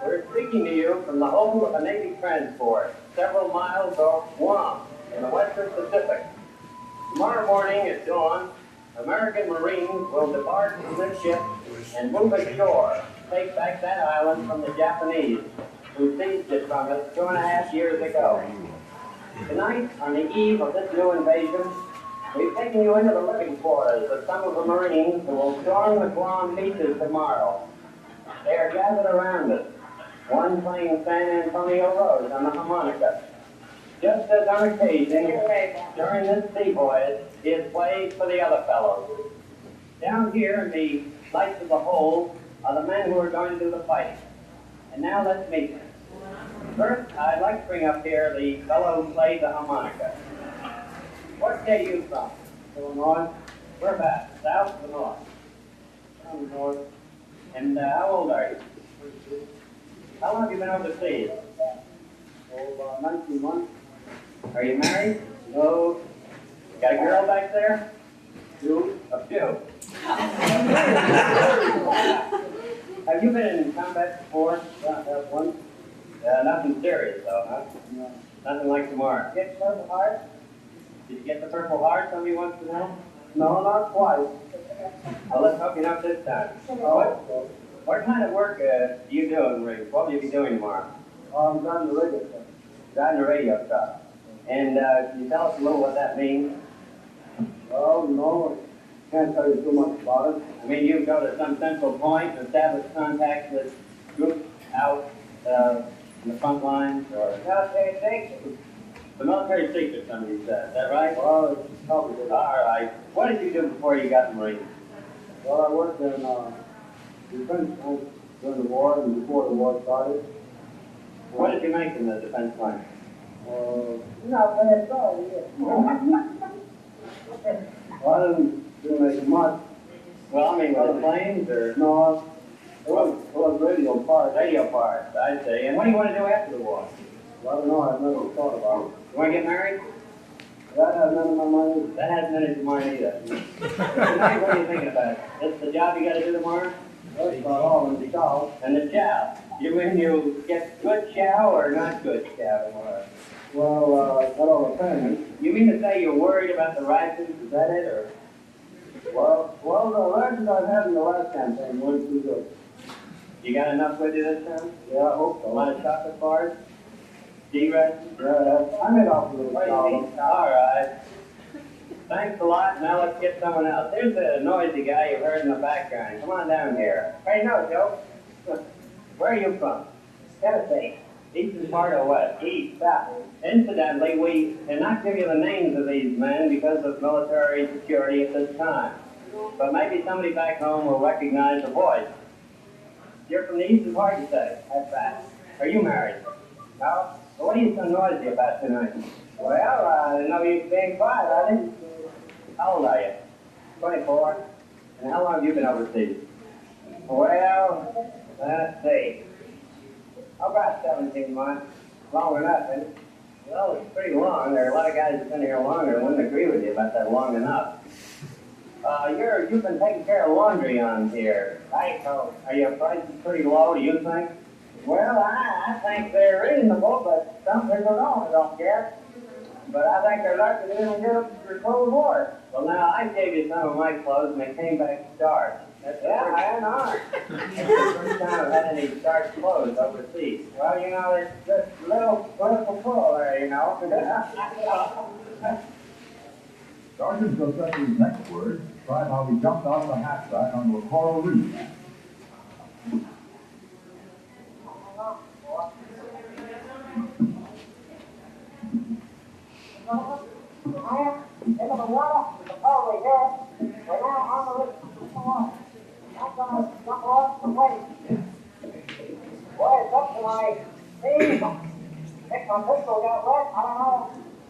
We're speaking to you from the home of a Navy transport, several miles off Guam in the Western Pacific. Tomorrow morning at dawn, American Marines will depart from this ship and move ashore, take back that island from the Japanese, who seized it from us 2.5 years ago. Tonight, on the eve of this new invasion, we've taken you into the living quarters of some of the Marines who will storm the Guam beaches tomorrow. They are gathered around us, one playing San Antonio Rose on the harmonica. Just as on occasion, during this sea voyage, is played for the other fellows. Down here in the lights of the hold are the men who are going to do the fighting. And now let's meet them. First, I'd like to bring up here the fellow who played the harmonica. What state are you from? Illinois. Where back? South or north? From north. And how old are you? How long have you been overseas? Oh, about 19 months. Are you married? No. Got a girl back there? Two? A few. Have you been in combat before? Once. Nothing serious though, huh? No. Nothing like tomorrow. Get the Purple Heart? Did you get the Purple Heart, somebody wants to know? No, not quite. Well, let's hope you're not this time. What kind of work do you do in the rig? What will you be doing tomorrow? I'm driving the radio truck. Driving the radio truck. And can you tell us a little what that means? Well, no, I can't tell you too much about it. I mean, you go to some central point and establish contact with groups out in the front lines, or military secret. The military secret, somebody said. Is that right? Well, it's probably good. All right. What did you do before you got in the Marines? Well, I worked in defense line during the war and before the war started. What did you make in the defense line? Not bad at all, yeah. Well, I didn't make much. Well, I mean, with the planes, or? No, it was radio parts. Radio parts, I see. And what do you want to do after the war? Well, I don't know. I've never thought about it. You want to get married? That has none of my money. That has none of your money either. What are you thinking about? That's the job you gotta do tomorrow? That's about all in the chow. And the chow? You mean you get good chow or not good chow tomorrow? Well, that all depends. You mean to say you're worried about the rations? Is that it, or? Well, the rations I've had in the last campaign weren't too good. You got enough with you this time? Yeah, I hope so. A lot of chocolate bars? D-rations? Yeah, I made off with it. All right. Thanks a lot. Now let's get someone else. Here's the noisy guy you heard in the background. Come on down here. Hey, no, Joe. Where are you from? Tennessee. Eastern part or west? East. South. Incidentally, we cannot give you the names of these men because of military security at this time. But maybe somebody back home will recognize the voice. You're from the eastern part, you say? That's right. Are you married? No? Well, what are you so noisy about tonight? Well, I know you're being quiet, I think. How old are you? 24. And how long have you been overseas? Well, let's see. About 17 months. Long enough, isn't it? Well, it's pretty long. There are a lot of guys who've been here longer and wouldn't agree with you about that long enough. You've been taking care of laundry on here. Are your prices pretty low, do you think? Well, I think they're reasonable, but some people don't care. But I think they're lucky they didn't get up for Cold War. Well, now, I gave you some of my clothes and they came back starched. I know. That's the first time I've had any starched clothes overseas. Well, you know, there's just a little political pull there, you know. Sergeant Josephy's next words describe how he jumped out of the haversack onto a coral reef. Boy, it's up to my knees. If my pistol got wet, I don't know.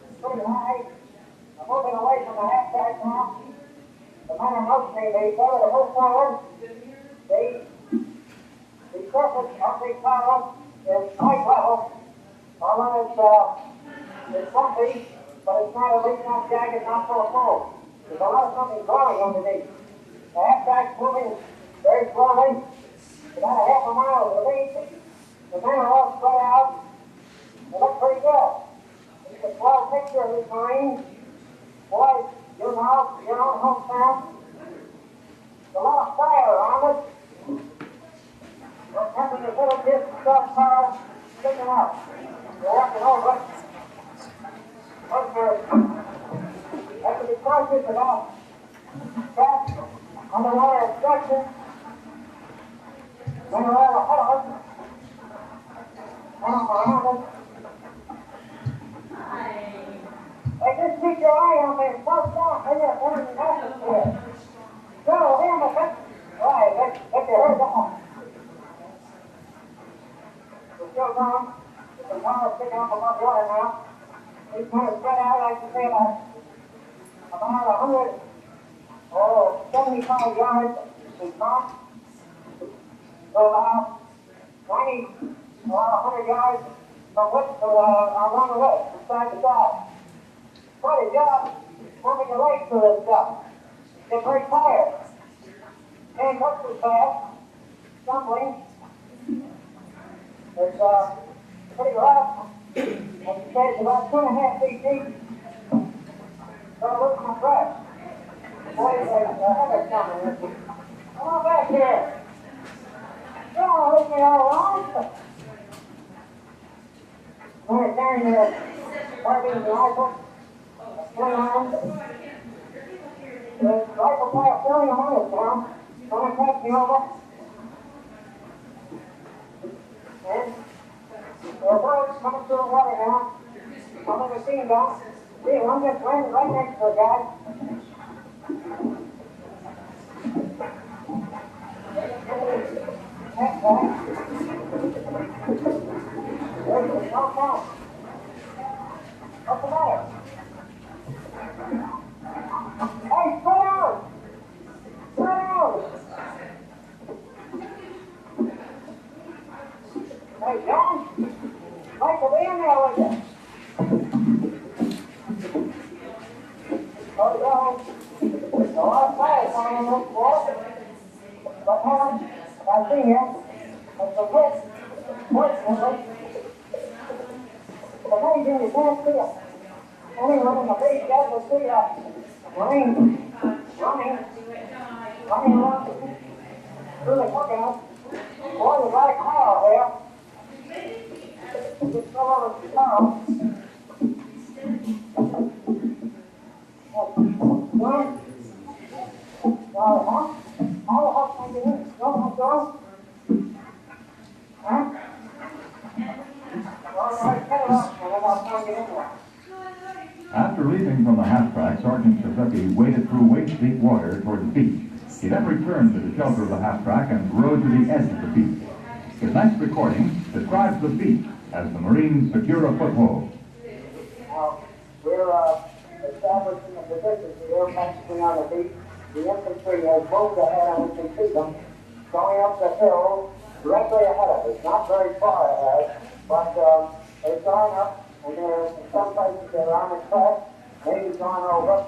It's pretty high. I'm moving away from the half-back now. The man in motion, they go to the whole forward. The surface of the tower is high level. Although it's bumpy, but it's not a leak, not jagged, not full of foam. There's a lot of something growing underneath. The half-back's moving very slowly. About a half a mile to the lead. The men are all spread out. They look pretty good. It's a swell picture of this marine. Boys, you know, your own hometown. There's a lot of fire around it. We're having a little bit of fire sticking up. We're walking over it. Have to be cautious about traps, underwater obstruction. Men are all ahead. Around it. Hey, just keep your eye on me. Close down. Hey, you're going to have to here. Go, here, my friend. All right, let your hair down. We're still going. The water's picking up above water now. These kind of spread out, I can say, about 75 yards in front. So about 90 or 100 yards from width to along the way, from side to side. Quite a job moving the legs through this stuff. Get very tired. Can't look too fast. Stumbling. It's pretty rough. Like you said, it's about 2.5 feet deep. So I lose my breath. Boy, there's a headache coming. Come on back here. You don't want to leave me all alone. I'm going to carry the carbine rifle. Swing arms. The rifle fire filling them on it now. Going to take me over. And there are birds coming through the water now. I've never seen them. See, I'm just landing right next to the guy. Next guy. There's the top down. What's the matter? Hey, slow down! Slow down! Hey, John! Like to be in there with you. I see you. It's a wet, the amazing you can't see it. Anyone in the big shed will see a Marine running around through the cookhouse. Boy, you got a car here. Just go over to the car. Well, huh? All the help I can do. Go. Huh? All right, cut it off, and I'll find you anyway. After leaving from the half-track, Sergeant Josephy waded through waist-deep water toward the beach. He then returned to the shelter of the half-track and rode to the edge of the beach. His next recording describes the beach as the Marines secure a foothold. Now, we're establishing a position here, focusing on the beach. The infantry has moved ahead, and we can see them going up the hill directly ahead of us. Not very far ahead, but they've gone up. And in some places they're on the track, maybe gone over.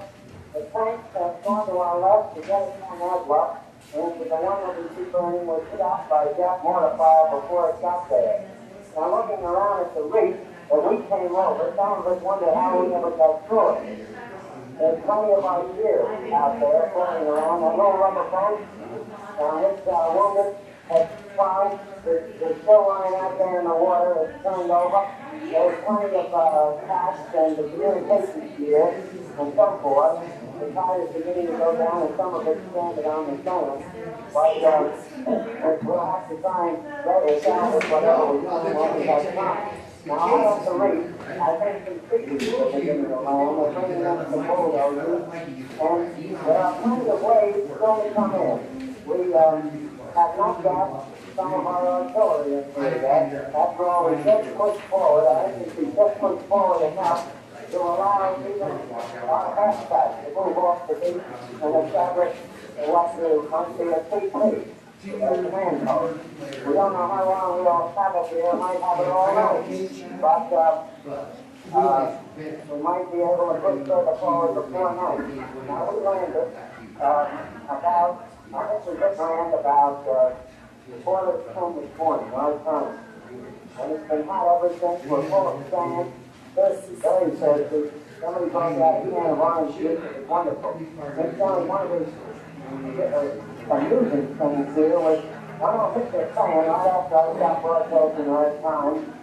The tanks have gone to our left to get us on that left, and the one that we keep burning was hit out by a Jap mortar fire before it got there. Now looking around at the reef that we came over, some of us wonder how we ever got through it. There's plenty of our gear out there floating around. That little rubber boat, which wounded has found, they're still lying out there in the water. It's turned over. There's plenty of tasks and the communication gear and so forth. The tide is beginning to go down, and some of it's stranded on the sand. But we'll have to try and better salvage whatever we're doing when we have time. Now, out of the reef, I think some figures are beginning to land. They're bringing up the bulldozers, and there are plenty of ways still to come in. We have not got some of our artillery into that. After all, we just pushed forward. I think we just pushed forward enough to allow even our half-backs to move off the beach and establish what must be a CP, a command post. We don't know how long we'll have it here. We might have it all night. But we might be able to push further forward before night. Now, we landed I think we just land about before this come this morning, our time. And it's been hot ever since. We're full of sand. Thirsty, very thirsty. Somebody brought out a can of orange juice. It's wonderful. It's only one of these amusing things here, which I don't think they're saying right after I got Burros in our time.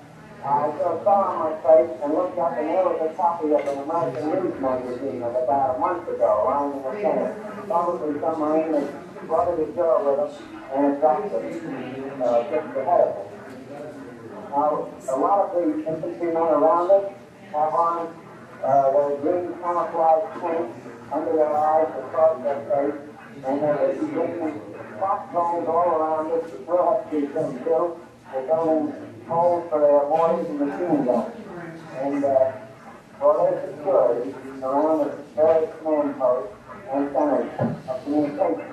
I fell on my face and looked up, and there was a copy of an American news magazine of about a month ago, lying in the center. Probably some Marine has brought it ashore with us, and it dropped it just ahead of us. Now, a lot of the infantrymen around us have on their green camouflage paint under their eyes across their face, and they're bringing spot zones all around us. The drill has to be done too. They're building holes for their mortars and machine guns. And for their security around the various command posts and centers of communication.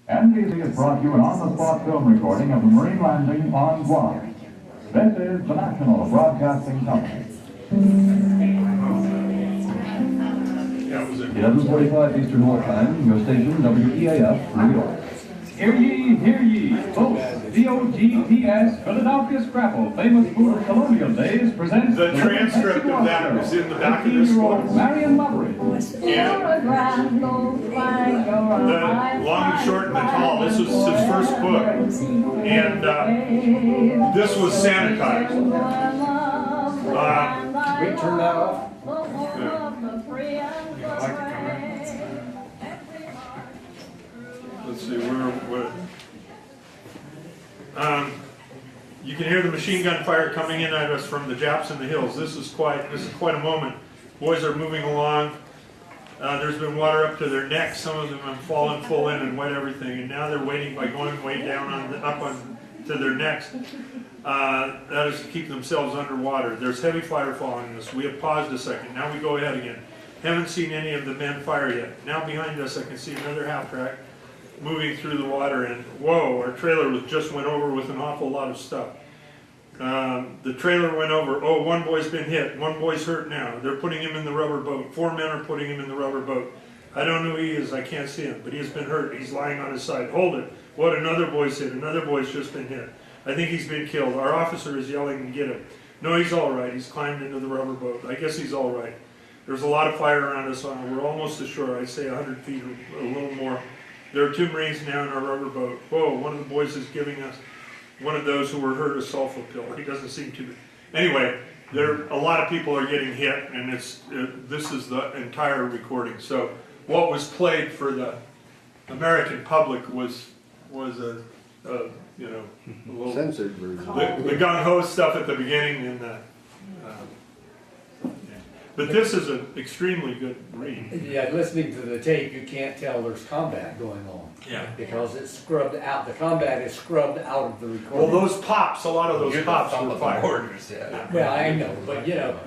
NBC has brought you an on-the-spot film recording of the Marine landing on Guam. This is the National Broadcasting Company. 11:45 Eastern War Time, your station WEAF, New York. Hear ye, folks. DOGPS, Philadelphia Scrapple, famous food of colonial days, presents the transcript of that is in the back of this book. Marion Loveridge. And the long and short and the tall, this was his first book. And this was sanitized. We turn that off. Let's see, where you can hear the machine gun fire coming in at us from the Japs in the hills. This is quite a moment. Boys are moving along. There's been water up to their necks. Some of them have fallen full in and wet everything, and now they're waiting by going way down to their necks. That is to keep themselves underwater. There's heavy fire following us. We have paused a second. Now we go ahead again. Haven't seen any of the men fire yet. Now behind us I can see another half track moving through the water, and whoa, our trailer just went over with an awful lot of stuff. The trailer went over. Oh, one boy's been hit. One boy's hurt now. They're putting him in the rubber boat. 4 men are putting him in the rubber boat. I don't know who he is. I can't see him, but he has been hurt. He's lying on his side. Hold it. What another boy's hit. Another boy's just been hit. I think he's been killed. Our officer is yelling to get him. No, he's all right. He's climbed into the rubber boat. I guess he's all right. There's a lot of fire around us. We're almost ashore. I'd say 100 feet or a little more. There are 2 Marines now in our rubber boat. Whoa, one of the boys is giving us, one of those who were hurt, a sulfa pill. He doesn't seem to. Anyway, a lot of people are getting hit, and this is the entire recording. So what was played for the American public was a you know, a little censored version. The gung-ho stuff at the beginning, and but this is an extremely good read. Yeah, listening to the tape, you can't tell there's combat going on. Yeah. Because it's scrubbed out. The combat is scrubbed out of the recording. Well, those pops, a lot of those pops were fired. Yeah. Well, I know, but you know,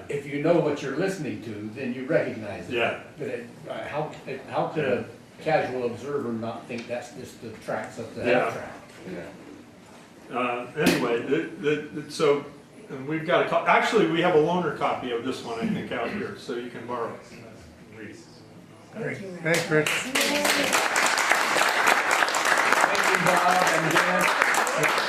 if you know what you're listening to, then you recognize it. Yeah. But how could a casual observer not think that's just the tracks of the half track? Yeah. Anyway, so and we've got a copy. Actually, we have a loaner copy of this one, I think, out here, so you can borrow it. Read it. Thank you. Thanks, Rich. Thank you, Bob and Dan.